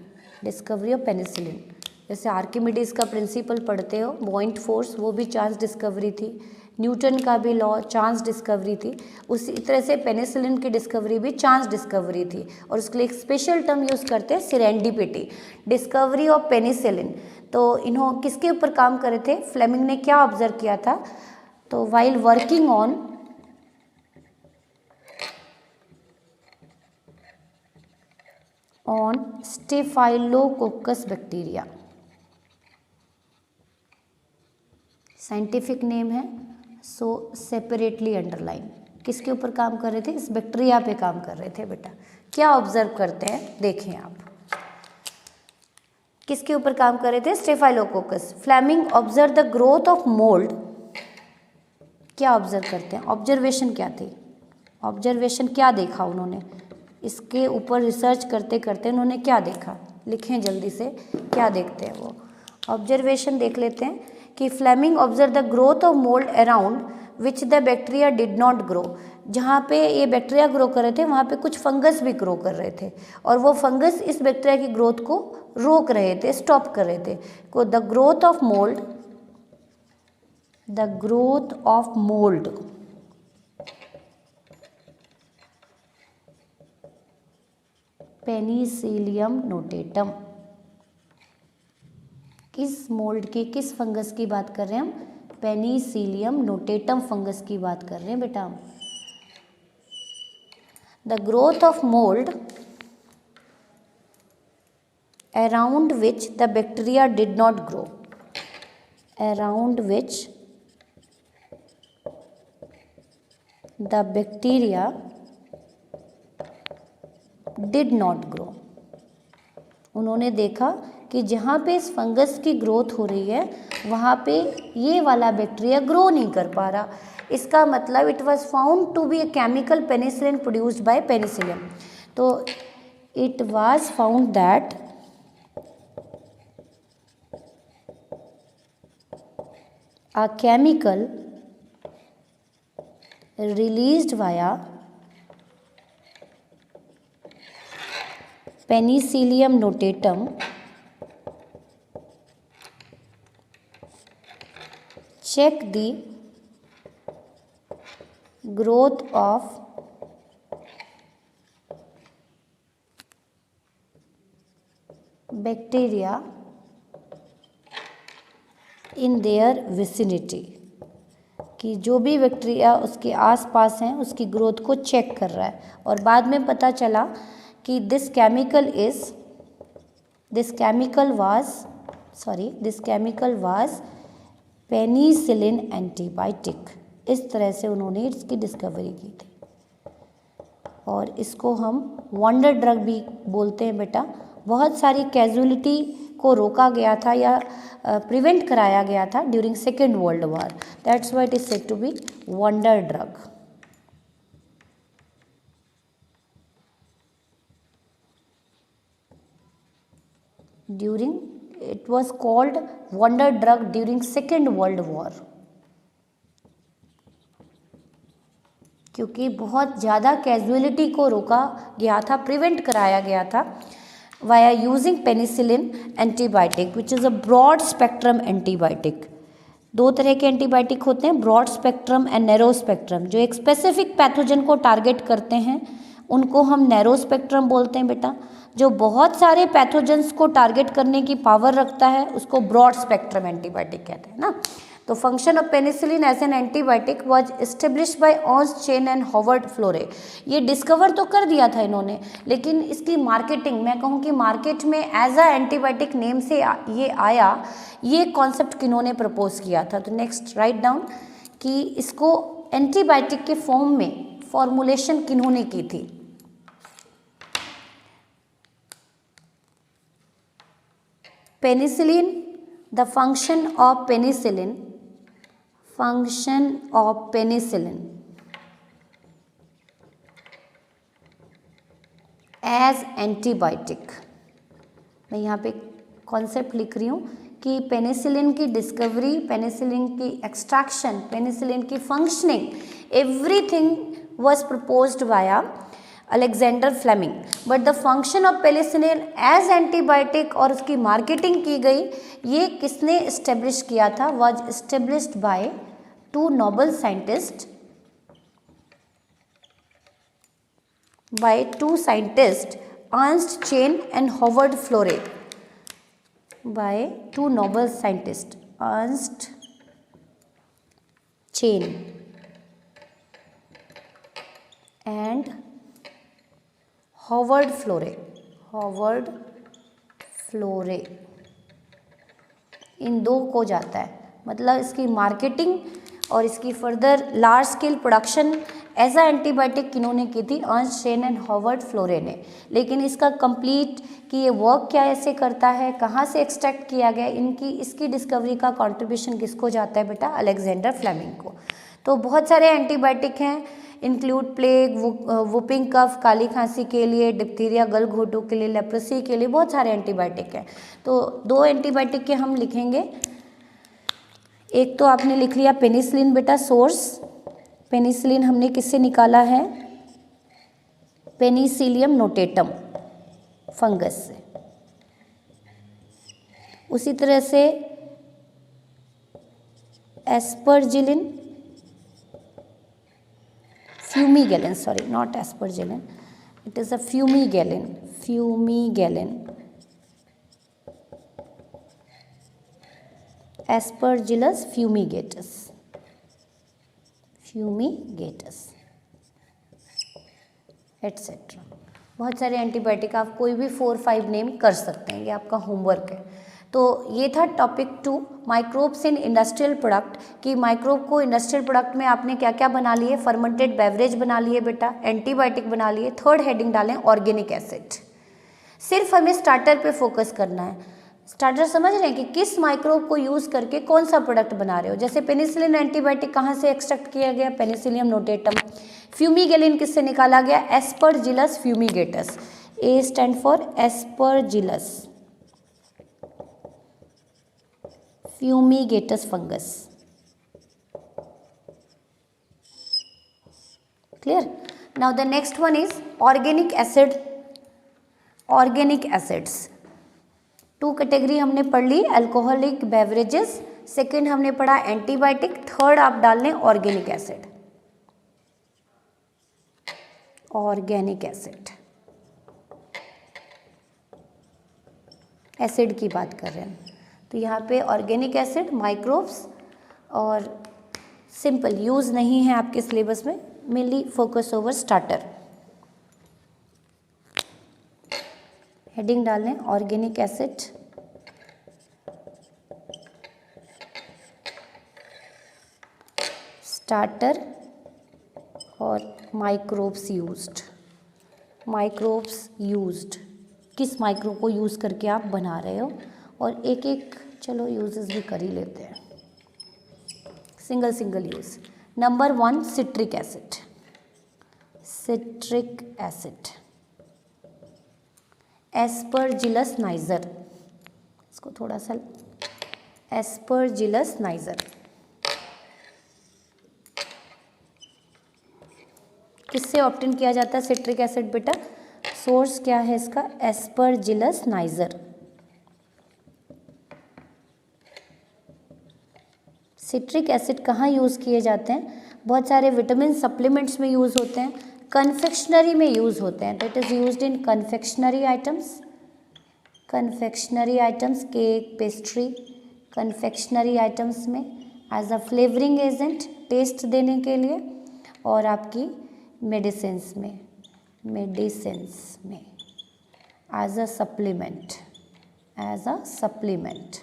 डिस्कवरी ऑफ पेनिसिलिन। जैसे आर्किमिडीज का प्रिंसिपल पढ़ते हो, बॉइंट फोर्स, वो भी चांस डिस्कवरी थी। न्यूटन का भी लॉ चांस डिस्कवरी थी। उसी तरह से पेनिसिलिन की डिस्कवरी भी चांस डिस्कवरी थी, और उसके लिए एक स्पेशल टर्म यूज़ करते हैं, सेरेंडिपिटी, डिस्कवरी ऑफ पेनिसिलिन। तो इन्हों किसके ऊपर काम करे थे? फ्लेमिंग ने क्या ऑब्जर्व किया था? तो while working on Staphylococcus bacteria, scientific name है, सो सेपरेटली अंडरलाइन। किसके ऊपर काम कर रहे थे? इस बैक्टीरिया पे काम कर रहे थे बेटा। क्या ऑब्जर्व करते हैं देखें आप, किसके ऊपर काम कर रहे थे? Staphylococcus. Fleming observe the growth of mould. क्या ऑब्जर्व करते हैं? ऑब्जर्वेशन क्या थी? ऑब्जर्वेशन क्या देखा उन्होंने? इसके ऊपर रिसर्च करते करते उन्होंने क्या देखा? लिखें जल्दी से, क्या देखते हैं वो। ऑब्जर्वेशन देख लेते हैं कि Fleming observe the growth of mould around which the bacteria did not grow. जहाँ पे ये बैक्टीरिया ग्रो कर रहे थे वहाँ पे कुछ फंगस भी ग्रो कर रहे थे, और वो फंगस इस बैक्टीरिया की ग्रोथ को रोक रहे थे, स्टॉप कर रहे थे। को the growth of mould, the growth of mould Penicillium notatum. किस मोल्ड की, किस फंगस की बात कर रहे हैं हम? पेनिसिलियम नोटेटम फंगस की बात कर रहे हैं बेटा हम। The growth of mould around which the bacteria did not grow, around which the bacteria did not grow. उन्होंने देखा कि जहाँ पे इस फंगस की ग्रोथ हो रही है वहाँ पे ये वाला बैक्टीरिया ग्रो नहीं कर पा रहा। इसका मतलब it was found to be a chemical penicillin produced by Penicillium. तो it was found that a chemical released via Penicillium notatum check the growth of bacteria in their vicinity, कि जो भी बैक्टीरिया उसके आसपास हैं उसकी ग्रोथ को check कर रहा है। और बाद में पता चला कि this chemical was penicillin antibiotic. इस तरह से उन्होंने इसकी डिस्कवरी की थी, और इसको हम वंडर ड्रग भी बोलते हैं बेटा। बहुत सारी कैजुअलिटी को रोका गया था या प्रिवेंट कराया गया था during second world war. That's why it is said to be wonder drug. It was called wonder drug during Second World War, क्योंकि बहुत ज़्यादा कैजुअलिटी को रोका गया था, प्रिवेंट कराया गया था via using penicillin antibiotic which is a broad spectrum antibiotic. दो तरह के एंटीबायोटिक होते हैं, broad spectrum and narrow spectrum. जो एक स्पेसिफिक पैथोजन को टारगेट करते हैं उनको हम नैरो स्पेक्ट्रम बोलते हैं बेटा। जो बहुत सारे पैथोजेंस को टारगेट करने की पावर रखता है उसको ब्रॉड स्पेक्ट्रम एंटीबायोटिक कहते हैं ना। तो function of penicillin as an antibiotic was established by Ernst Chain and Howard Florey. ये डिस्कवर तो कर दिया था इन्होंने, लेकिन इसकी मार्केटिंग, मैं कहूँ कि मार्केट में एज अ एंटीबायोटिक नेम से ये आया, ये कॉन्सेप्ट किन्होंने प्रपोज किया था। तो नेक्स्ट राइट डाउन कि इसको एंटीबायोटिक के फॉर्म में फॉर्मुलेशन किन्होंने की थी। Penicillin, the function of penicillin as antibiotic। मैं यहाँ पे कॉन्सेप्ट लिख रही हूँ कि पेनिसिलिन की डिस्कवरी, पेनिसिलिन की एक्सट्रैक्शन, पेनिसिलिन की functioning, everything was proposed by Alexander Fleming. But the function of penicillin as antibiotic और उसकी मार्केटिंग की गई, ये किसने इस्टेब्लिश किया था? Was established by two Nobel scientist, by two scientists Ernst Chain and Howard Florey, by two Nobel scientists Ernst Chain and Howard Florey, इन दो को जाता है, मतलब इसकी मार्केटिंग और इसकी further large scale production as a antibiotic किन्होंने की थी? Ernst Chain and Howard Florey ने। लेकिन इसका कंप्लीट कि ये वर्क क्या ऐसे करता है, कहाँ से एक्सट्रैक्ट किया गया, इसकी डिस्कवरी का कंट्रीब्यूशन किसको जाता है बेटा? अलेक्जेंडर फ्लेमिंग को। तो बहुत सारे एंटीबायोटिक हैं, इंक्लूड प्लेग, वुपिंग कफ, काली खांसी के लिए, डिप्थीरिया गलघोटू के लिए, लेप्रोसी के लिए, बहुत सारे एंटीबायोटिक हैं। तो दो एंटीबायोटिक के हम लिखेंगे, एक तो आपने लिख लिया पेनिसिलिन बेटा, सोर्स पेनिसिलिन हमने किससे निकाला है? पेनिसिलियम नोटेटम फंगस से। उसी तरह से aspergillin, fumagillin, sorry not aspergillin, it is a fumagillin, Aspergillus fumigatus, etcetera. बहुत सारे एंटीबायोटिक, आप कोई भी 4-5 नेम कर सकते हैं, ये आपका होमवर्क है। तो ये था topic 2, microbes in industrial product, कि माइक्रोब को इंडस्ट्रियल प्रोडक्ट में आपने क्या क्या बना लिए? फर्मेंटेड बेवरेज बना लिए बेटा, एंटीबायोटिक बना लिए। थर्ड हेडिंग डालें ऑर्गेनिक एसिड। सिर्फ हमें स्टार्टर पे फोकस करना है। स्टार्टर समझ रहे हैं कि किस माइक्रोब को यूज करके कौन सा प्रोडक्ट बना रहे हो। जैसे पेनिसिलिन एंटीबायोटिक कहाँ से एक्सट्रैक्ट किया गया? Penicillium notatum. फ्यूमीगैलिन किससे निकाला गया? Aspergillus fumigatus, A stand for Aspergillus fumigatus fungus. Clear? Now the next one is organic acid. Organic acids 2 category हमने पढ़ ली, अल्कोहलिक बेवरेजेस, सेकंड हमने पढ़ा एंटीबायोटिक, थर्ड आप डाल लें organic acid. Organic acid, acid की बात कर रहे हैं, तो यहाँ पे ऑर्गेनिक एसिड, माइक्रोब्स, और सिंपल यूज नहीं है आपके सिलेबस में, mainly focus over starter. Heading डाल लें ऑर्गेनिक एसिड, स्टार्टर और माइक्रोब्स यूज्ड। माइक्रोब्स यूज्ड, किस माइक्रोब को यूज़ करके आप बना रहे हो, और एक एक चलो यूजेस भी कर ही लेते हैं, single use. Number 1 citric acid. Citric acid, Aspergillus niger, इसको थोड़ा सा, एस्परजिलस नाइजर किससे ऑब्टेन किया जाता है सिट्रिक एसिड बेटा? सोर्स क्या है इसका? Aspergillus niger. सिट्रिक एसिड कहाँ यूज़ किए जाते हैं? बहुत सारे विटामिन सप्लीमेंट्स में यूज़ होते हैं, कन्फेक्शनरी में यूज़ होते हैं, that is used in confectionery items. Confectionery items, cake, pastry, confectionery items में as a flavouring agent, taste देने के लिए, और आपकी मेडिसिन्स में एज अ सप्लीमेंट।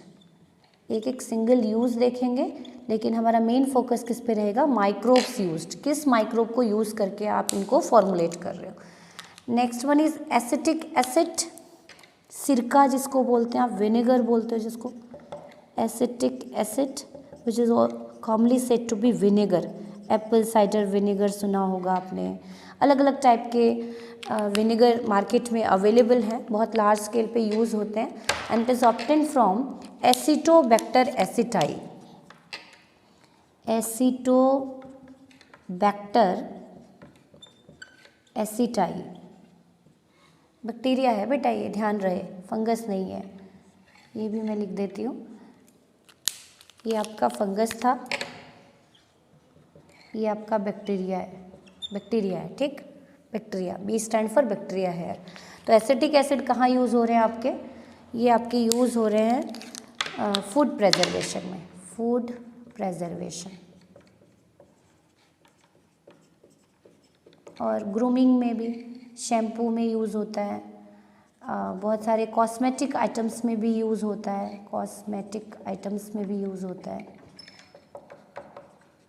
एक एक सिंगल यूज़ देखेंगे, लेकिन हमारा मेन फोकस किस पे रहेगा? माइक्रोब्स यूज्ड, किस माइक्रोब को यूज़ करके आप इनको फॉर्मुलेट कर रहे हो। Next one is acetic acid, सिरका जिसको बोलते हैं आप, विनेगर बोलते हो जिसको, acetic acid which is commonly said to be vinegar. Apple cider vinegar सुना होगा आपने, अलग अलग टाइप के विनेगर मार्केट में अवेलेबल हैं, बहुत लार्ज स्केल पे यूज़ होते हैं, and it is obtain from Acetobacter aceti. Acetobacter aceti bacteria है बेटा, ये ध्यान रहे, फंगस नहीं है। ये भी मैं लिख देती हूँ, ये आपका फंगस था, ये आपका बैक्टीरिया है, ठीक। Bacteria, B stand for bacteria here. तो एसिटिक एसिड कहाँ यूज़ हो रहे हैं आपके? ये आपके यूज़ हो रहे हैं फूड प्रेजर्वेशन में, फूड प्रेजर्वेशन, और ग्रूमिंग में भी, शैम्पू में यूज़ होता है, बहुत सारे कॉस्मेटिक आइटम्स में भी यूज़ होता है, कॉस्मेटिक आइटम्स में भी यूज़ होता है,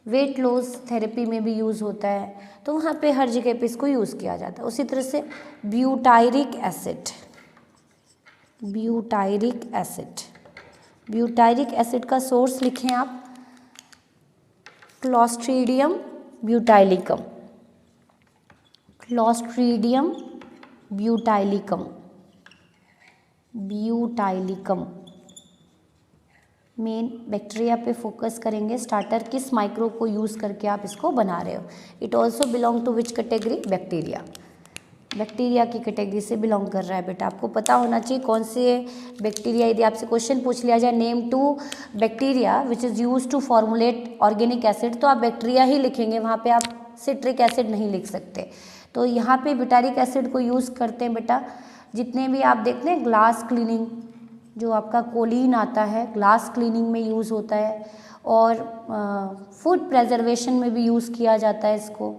वेट लॉस थेरेपी में भी यूज़ होता है। तो वहाँ पे हर जगह पे इसको यूज़ किया जाता है। उसी तरह से butyric acid, butyric acid, butyric acid का सोर्स लिखें आप, Clostridium butylicum, Clostridium butylicum, butylicum. Main bacteria पे फोकस करेंगे। स्टार्टर किस माइक्रोब को यूज़ करके आप इसको बना रहे हो? It also belong to which category? Bacteria, bacteria की कैटेगरी से बिलोंग कर रहा है बेटा। आपको पता होना चाहिए कौन से बैक्टीरिया, यदि आपसे क्वेश्चन पूछ लिया जाए name to bacteria which is use to formulate organic acid, तो आप बैक्टीरिया ही लिखेंगे, वहाँ पे आप सिट्रिक एसिड नहीं लिख सकते। तो यहाँ पे ब्यूटारिक एसिड को यूज़ करते हैं बेटा। जितने भी आप देखते हैं ग्लास क्लीनिंग, जो आपका कोलिन आता है, ग्लास क्लीनिंग में यूज़ होता है, और फूड प्रेजर्वेशन में भी यूज़ किया जाता है इसको,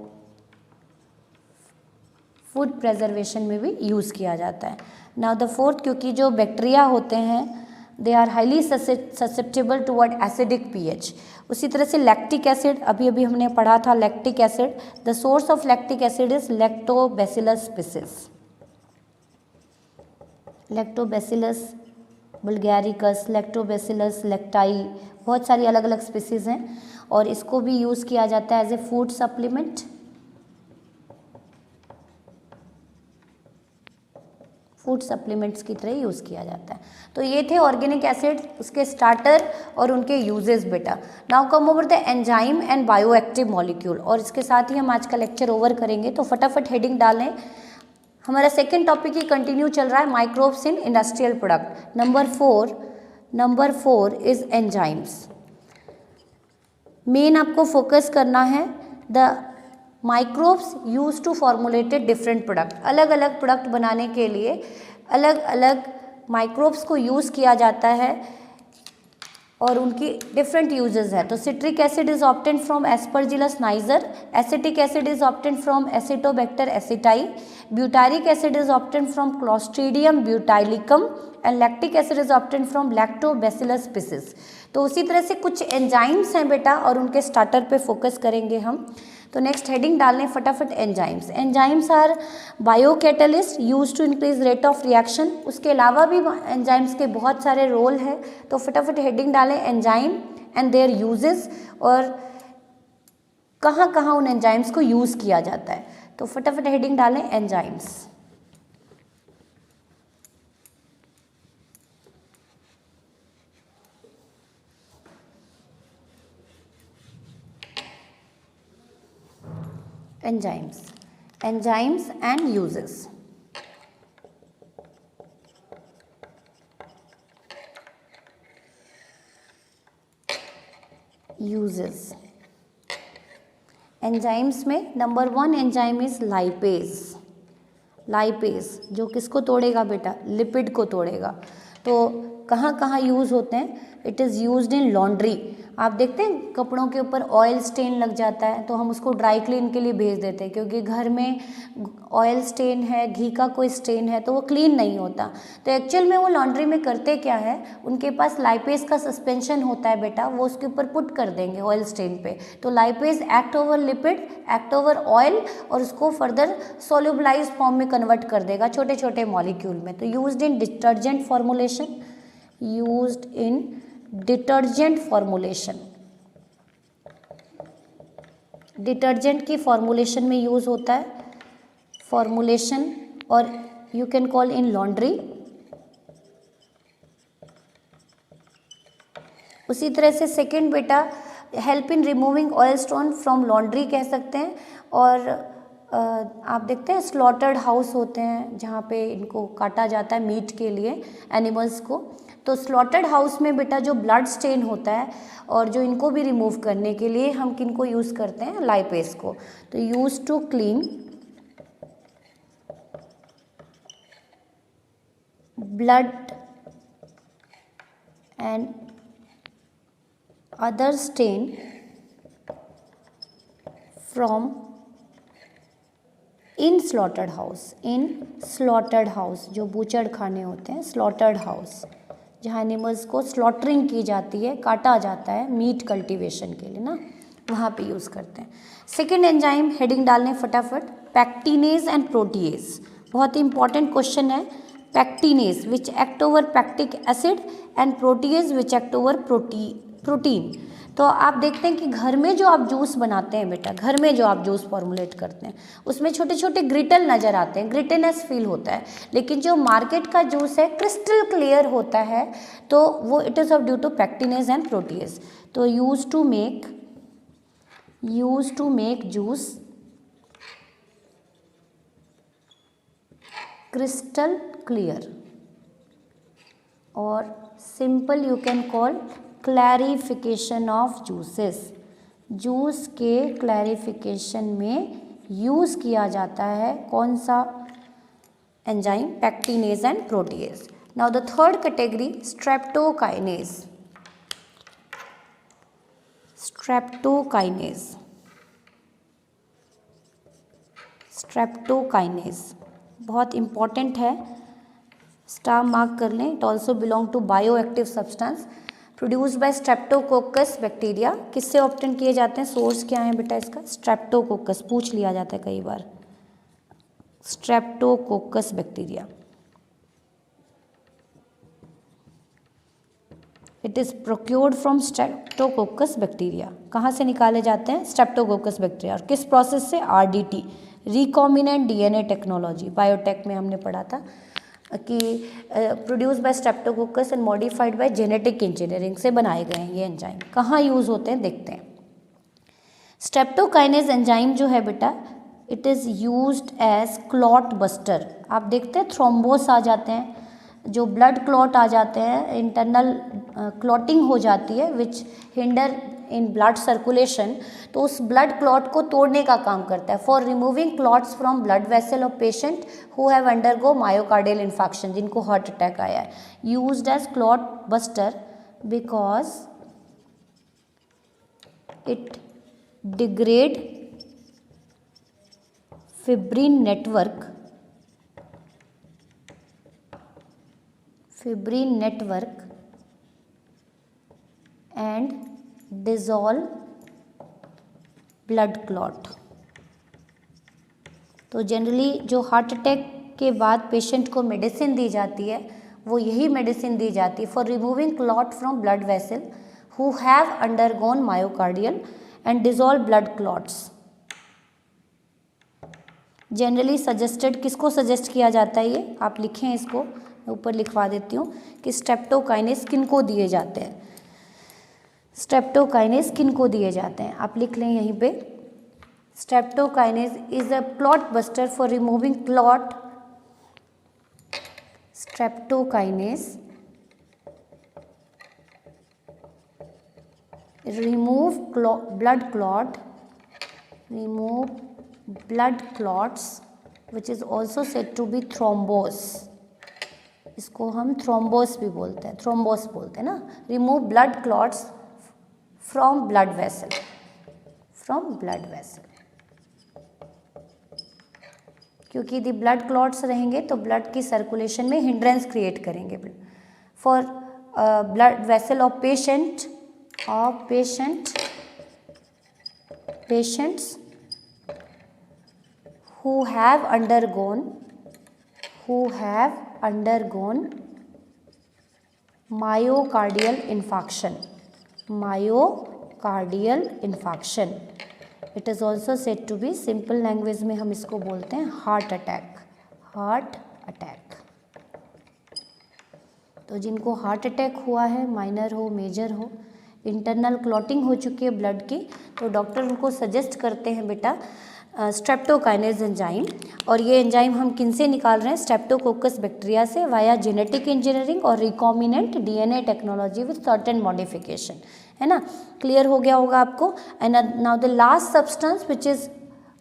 फूड प्रेजर्वेशन में भी यूज़ किया जाता है। नाउ द फोर्थ, क्योंकि जो बैक्टीरिया होते हैं they are highly susceptible toward acidic pH. उसी तरह से लैक्टिक एसिड, अभी अभी हमने पढ़ा था lactic acid. The source of lactic acid is Lactobacillus species, Lactobacillus bulgaricus, Lactobacillus lactis, बहुत सारी अलग अलग स्पीसीज़ हैं, और इसको भी यूज़ किया जाता है as a food supplement, food supplements की तरह यूज़ किया जाता है। तो ये थे ऑर्गेनिक एसिड, उसके स्टार्टर और उनके यूजेस बेटा। Now come over the enzyme and bioactive molecule, और इसके साथ ही हम आज का लेक्चर ओवर करेंगे। तो फटाफट हेडिंग डालें। हमारा सेकेंड टॉपिक ही कंटिन्यू चल रहा है, microbes in industrial product. Number four is enzymes. Main आपको फोकस करना है the microbes use to formulated different product. अलग अलग प्रोडक्ट बनाने के लिए अलग अलग माइक्रोब्स को यूज़ किया जाता है और उनकी डिफरेंट यूजेस है। तो citric acid is obtained from Aspergillus niger, acetic acid is obtained from Acetobacter aceti, butyric acid is obtained from Clostridium butylicum and lactic acid is obtained from lactobacillus species. तो उसी तरह से कुछ enzymes हैं बेटा और उनके स्टार्टर पे फोकस करेंगे हम। तो नेक्स्ट हेडिंग डालने फटाफट enzymes. Enzymes are biocatalyst use to increase rate of reaction. उसके अलावा भी एंजाइम्स के बहुत सारे रोल हैं। तो फटाफट हेडिंग डालें एंजाइम एंड देयर यूजेस, और कहाँ कहाँ उन एंजाइम्स को यूज़ किया जाता है। तो फटाफट हेडिंग डालें enzymes. Enzymes and uses. Enzymes में number 1 enzyme is lipase. Lipase जो किसको तोड़ेगा बेटा? लिपिड को तोड़ेगा। तो कहाँ कहाँ यूज़ होते हैं? It is used in laundry. आप देखते हैं कपड़ों के ऊपर ऑयल स्टेन लग जाता है तो हम उसको ड्राई क्लीन के लिए भेज देते हैं, क्योंकि घर में ऑयल स्टेन है, घी का कोई स्टेन है तो वो क्लीन नहीं होता। तो एक्चुअल में वो लॉन्ड्री में करते क्या है, उनके पास लाइपेज का सस्पेंशन होता है बेटा, वो उसके ऊपर पुट कर देंगे ऑयल स्टेन पे। तो lipase act over lipid, act over oil, और उसको फर्दर सोल्यूबलाइज फॉर्म में कन्वर्ट कर देगा छोटे छोटे मॉलिक्यूल में। तो used in detergent formulation, used in detergent formulation, detergent की फॉर्मुलेशन में यूज होता है, फॉर्मुलेशन, और you can call in laundry. उसी तरह से सेकेंड बेटा help in removing oil stone from laundry कह सकते हैं, और आप देखते हैं स्लॉटर्ड हाउस होते हैं जहाँ पे इनको काटा जाता है मीट के लिए एनिमल्स को। तो स्लॉटर्ड हाउस में बेटा जो ब्लड स्टेन होता है और जो इनको भी रिमूव करने के लिए हम किनको यूज़ करते हैं, लाइपेज को। तो use to clean blood and other stain from in slaughtered house जो बूचड़ खाने होते हैं, स्लॉटर्ड हाउस जहाँ एनिमल्स को स्लॉटरिंग की जाती है, काटा जाता है मीट कल्टीवेशन के लिए ना, वहाँ पे यूज़ करते हैं। सेकेंड एंजाइम हेडिंग डालने फटाफट, पैक्टिनेज एंड प्रोटीएज। बहुत ही इंपॉर्टेंट क्वेश्चन है। Pectinase which act over pectic acid and protease which act over protein. तो आप देखते हैं कि घर में जो आप जूस बनाते हैं बेटा, घर में जो आप जूस फॉर्मुलेट करते हैं उसमें छोटे छोटे ग्रिटल नज़र आते हैं, ग्रिटेनस फील होता है। लेकिन जो मार्केट का जूस है क्रिस्टल क्लियर होता है, तो वो it is of due to pectinase and protease. तो use to make juice crystal clear, और simple you can call clarification of juices. Juice के क्लैरिफिकेशन में यूज़ किया जाता है कौन सा enzyme, pectinase and protease. Now the third category streptokinase बहुत इंपॉर्टेंट है, स्टार मार्क कर लें। It also belong to bioactive substance produce by Streptococcus bacteria. किससे ऑब्टेन किए जाते हैं, सोर्स क्या है बेटा इसका, स्ट्रेप्टोकोकस, पूछ लिया जाता है कई बार, Streptococcus bacteria. It is procured from Streptococcus bacteria. कहाँ से निकाले जाते हैं, स्ट्रेप्टोकोकस बैक्टीरिया। और किस प्रोसेस से, RDT, recombinant DNA technology, biotech में हमने पढ़ा था कि produce by Streptococcus and modified by genetic engineering से बनाए गए हैं ये एंजाइम। कहाँ यूज़ होते हैं देखते हैं। स्ट्रेप्टोकाइनेज एंजाइम जो है बेटा, it is used as clot buster. आप देखते हैं थ्रोम्बोस आ जाते हैं, जो ब्लड क्लॉट आ जाते हैं, इंटरनल क्लॉटिंग हो जाती है विच हिंडर इन ब्लड सर्कुलेशन, तो उस ब्लड क्लॉट को तोड़ने का काम करता है। For removing clots from blood vessel of patient who have undergo myocardial infection, जिनको हार्ट अटैक आया है, used as clot buster because it degrade fibrin network and dissolve blood clot. तो जनरली जो हार्ट अटैक के बाद patient को medicine दी जाती है, वो यही मेडिसिन दी जाती है for removing clot from blood vessel who have undergone myocardial and dissolve blood clots. Generally suggested, किसको सजेस्ट किया जाता है ये, आप लिखें इसको, मैं ऊपर लिखवा देती हूँ कि स्ट्रेप्टोकाइनेज किनको दिए जाते हैं, स्ट्रेप्टोकाइनेज किनको दिए जाते हैं, आप लिख लें यहीं पे। Streptokinase is a clot buster for removing clot. Streptokinase remove blood clots which is also said to be thrombose। इसको हम थ्रोम्बोस भी बोलते हैं, थ्रोम्बोस बोलते हैं ना। Remove blood clots from blood vessel, क्योंकि यदि ब्लड क्लॉट्स रहेंगे तो ब्लड की सर्कुलेशन में हिंड्रेंस क्रिएट करेंगे। For blood vessel of patients who have undergone myocardial infarction। It is also said to be, simple language में हम इसको बोलते हैं हार्ट अटैक। तो जिनको हार्ट अटैक हुआ है, माइनर हो मेजर हो, इंटरनल क्लॉटिंग हो चुकी है ब्लड की, तो डॉक्टर उनको सजेस्ट करते हैं बेटा स्ट्रेप्टोकाइनेज एंजाइम, और ये एंजाइम हम किन से निकाल रहे हैं, स्ट्रेप्टोकोकस बैक्टीरिया से वाया जेनेटिक इंजीनियरिंग और recombinant DNA technology with certain modification, है ना। क्लियर हो गया होगा आपको। And now the last substance which is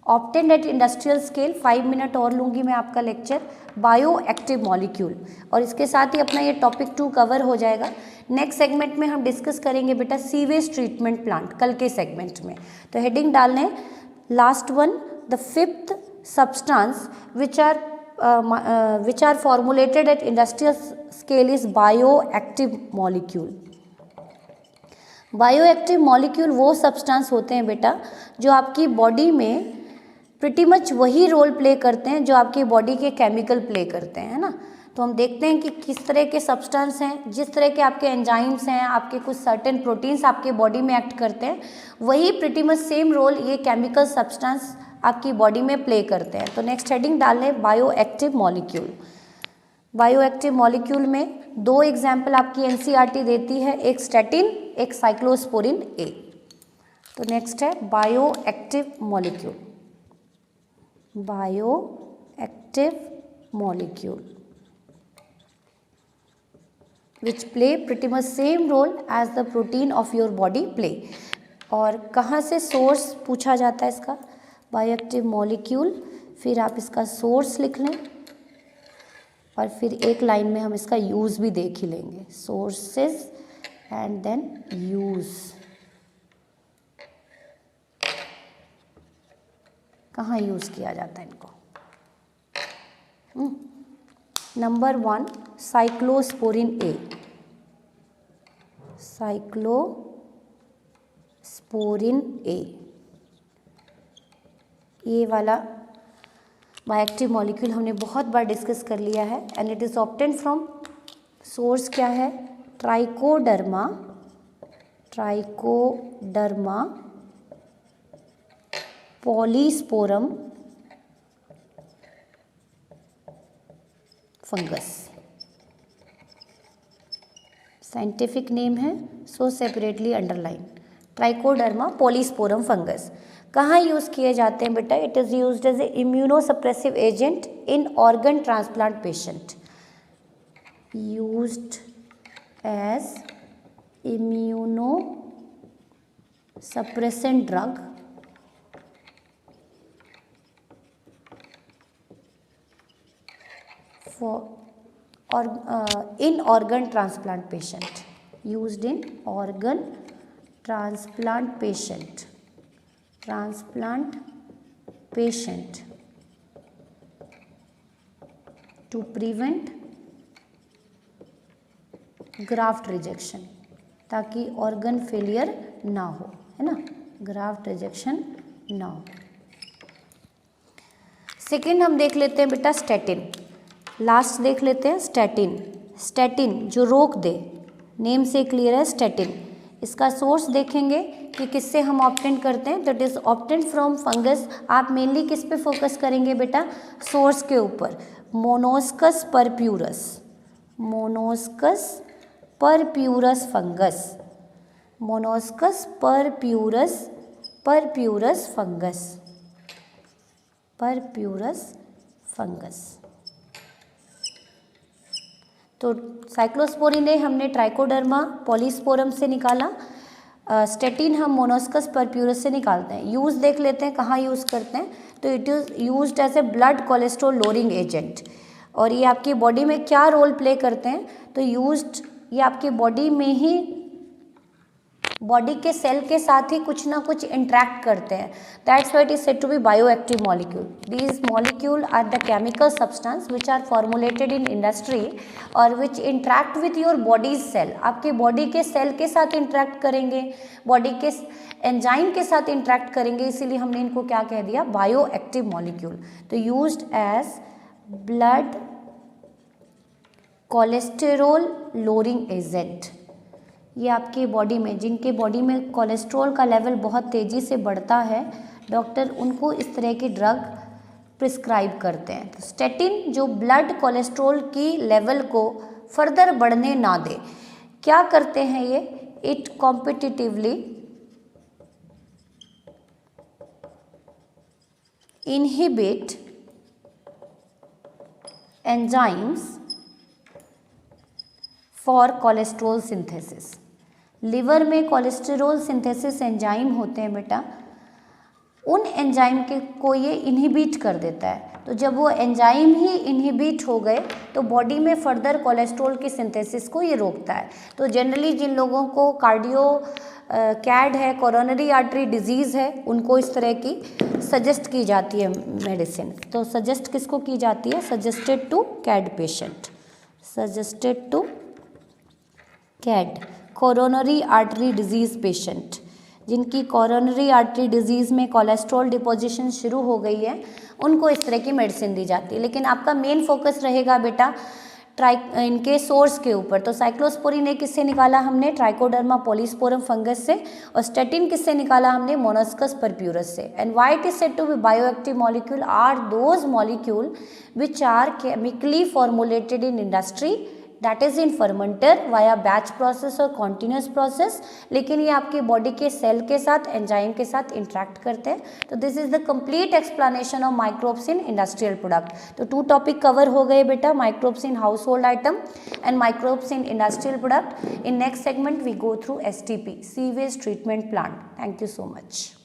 obtained at industrial scale, 5 minute और लूँगी मैं आपका लेक्चर, बायो एक्टिव मॉलिक्यूल, और इसके साथ ही अपना ये टॉपिक 2 कवर हो जाएगा। नेक्स्ट सेगमेंट में हम डिस्कस करेंगे बेटा सीवेज ट्रीटमेंट प्लांट, कल के सेगमेंट में। तो हेडिंग डालने last one, the fifth substance which are formulated at industrial scale is bioactive molecule. Bioactive molecule वो सब्सटेंस होते हैं बेटा जो आपकी बॉडी में प्रिटी मच वही रोल प्ले करते हैं जो आपकी बॉडी के केमिकल प्ले करते हैं, है ना। तो हम देखते हैं कि किस तरह के सब्सटेंस हैं, जिस तरह के आपके एंजाइम्स हैं, आपके कुछ सर्टेन प्रोटीन्स आपके बॉडी में एक्ट करते हैं, वही प्रिटी मच सेम रोल ये केमिकल सब्सटेंस आपकी बॉडी में प्ले करते हैं। तो नेक्स्ट हेडिंग डाल लें bio active molecule. Bioactive molecule में 2 एग्जाम्पल आपकी एनसीईआरटी देती है, एक स्टैटिन, एक साइक्लोस्पोरिन ए। तो नेक्स्ट है bio active molecule, bioactive molecule which play pretty much same role as the protein of your body play। और कहाँ से सोर्स पूछा जाता है इसका, बायोएक्टिव मॉलिक्यूल, फिर आप इसका सोर्स लिख लें और फिर एक लाइन में हम इसका यूज़ भी देख ही लेंगे, सोर्सेज एंड देन यूज़। कहाँ यूज़ किया जाता है इनको। नंबर 1 साइक्लोस्पोरिन ए, साइक्लोस्पोरिन ए, ये वाला बायोएक्टिव मॉलिक्यूल हमने बहुत बार डिस्कस कर लिया है। And it is obtained from source क्या है, Trichoderma, Trichoderma polysporum fungus, scientific name है, so separately underline, Trichoderma polysporum fungus. कहाँ यूज़ किए जाते हैं बेटा, it is used as a immunosuppressive agent in organ transplant patient, used as immunosuppressant drug or in organ transplant patient, used in organ transplant patient to prevent graft rejection, ताकि organ failure ना हो, है ना, graft rejection ना हो। Second हम देख लेते हैं बेटा स्टैटिन, लास्ट देख लेते हैं स्टैटिन। स्टैटिन जो रोक दे, नेम से क्लियर है स्टैटिन। इसका सोर्स देखेंगे कि किससे हम ऑब्टेन करते हैं, that is obtain from fungus. आप मेनली किस पे फोकस करेंगे बेटा, सोर्स के ऊपर, Monascus परप्यूरस, Monascus परप्यूरस fungus, Monascus परप्यूरस, परप्यूरस fungus, परप्यूरस fungus. तो साइक्लोस्पोरिन ए हमने ट्राइकोडर्मा पॉलीस्पोरम से निकाला, स्टैटिन हम मोनोस्कस परप्यूरस से निकालते हैं। यूज़ देख लेते हैं कहाँ यूज़ करते हैं, तो it is used as a blood cholesterol lowering agent. और ये आपकी बॉडी में क्या रोल प्ले करते हैं, तो यूज्ड ये आपकी बॉडी में ही, बॉडी के सेल के साथ ही कुछ ना कुछ इंट्रैक्ट करते हैं, that's why it is said to be bioactive molecule. These molecule are the chemical substance which are formulated in industry और which interact with your body's cell, आपके बॉडी के सेल के साथ इंट्रैक्ट करेंगे, बॉडी के enzyme के साथ interact करेंगे, इसीलिए हमने इनको क्या कह दिया, बायोएक्टिव मॉलिक्यूल। तो used as blood cholesterol lowering agent. ये आपकी बॉडी में, जिनके बॉडी में कोलेस्ट्रॉल का लेवल बहुत तेज़ी से बढ़ता है, डॉक्टर उनको इस तरह की ड्रग प्रिस्क्राइब करते हैं। तो स्टैटिन जो ब्लड कोलेस्ट्रॉल की लेवल को फर्दर बढ़ने ना दे, क्या करते हैं ये, it competitively inhibit enzymes for cholesterol synthesis। Liver में कोलेस्टेरोल सिंथेसिस एंजाइम होते हैं बेटा, उन एंजाइम के को ये इनहिबिट कर देता है। तो जब वो एंजाइम ही इनहिबिट हो गए तो बॉडी में फर्दर कोलेस्ट्रॉल की सिंथेसिस को ये रोकता है। तो जनरली जिन लोगों को कार्डियो कैड है, कोरोनरी आर्टरी डिजीज़ है, उनको इस तरह की सजेस्ट की जाती है मेडिसिन। तो सजेस्ट किसको की जाती है? Suggested to CAD patient, suggested to CAD, coronary artery disease patient, जिनकी कोरोनरी आर्टरी डिजीज़ में कोलेस्ट्रॉल डिपोजिशन शुरू हो गई है, उनको इस तरह की मेडिसिन दी जाती है। लेकिन आपका मेन फोकस रहेगा बेटा इनके सोर्स के ऊपर। तो साइक्लोस्पोरिन एक किससे निकाला हमने? ट्राइकोडर्मा पॉलीस्पोरम फंगस से। और स्टेटिन किससे निकाला हमने? मोनस्कस परप्यूरस से। And why it is said to be bioactive molecule are those molecule which are chemically formulated in industry, that is in fermenter via batch process और continuous process, लेकिन ये आपकी बॉडी के cell के साथ, enzyme के साथ इंटरेक्ट करते हैं। तो this is the complete explanation of microbes in industrial product. तो 2 टॉपिक कवर हो गए बेटा, microbes in household item and microbes in industrial product. In next segment we go through STP, sewage treatment plant. Thank you so much.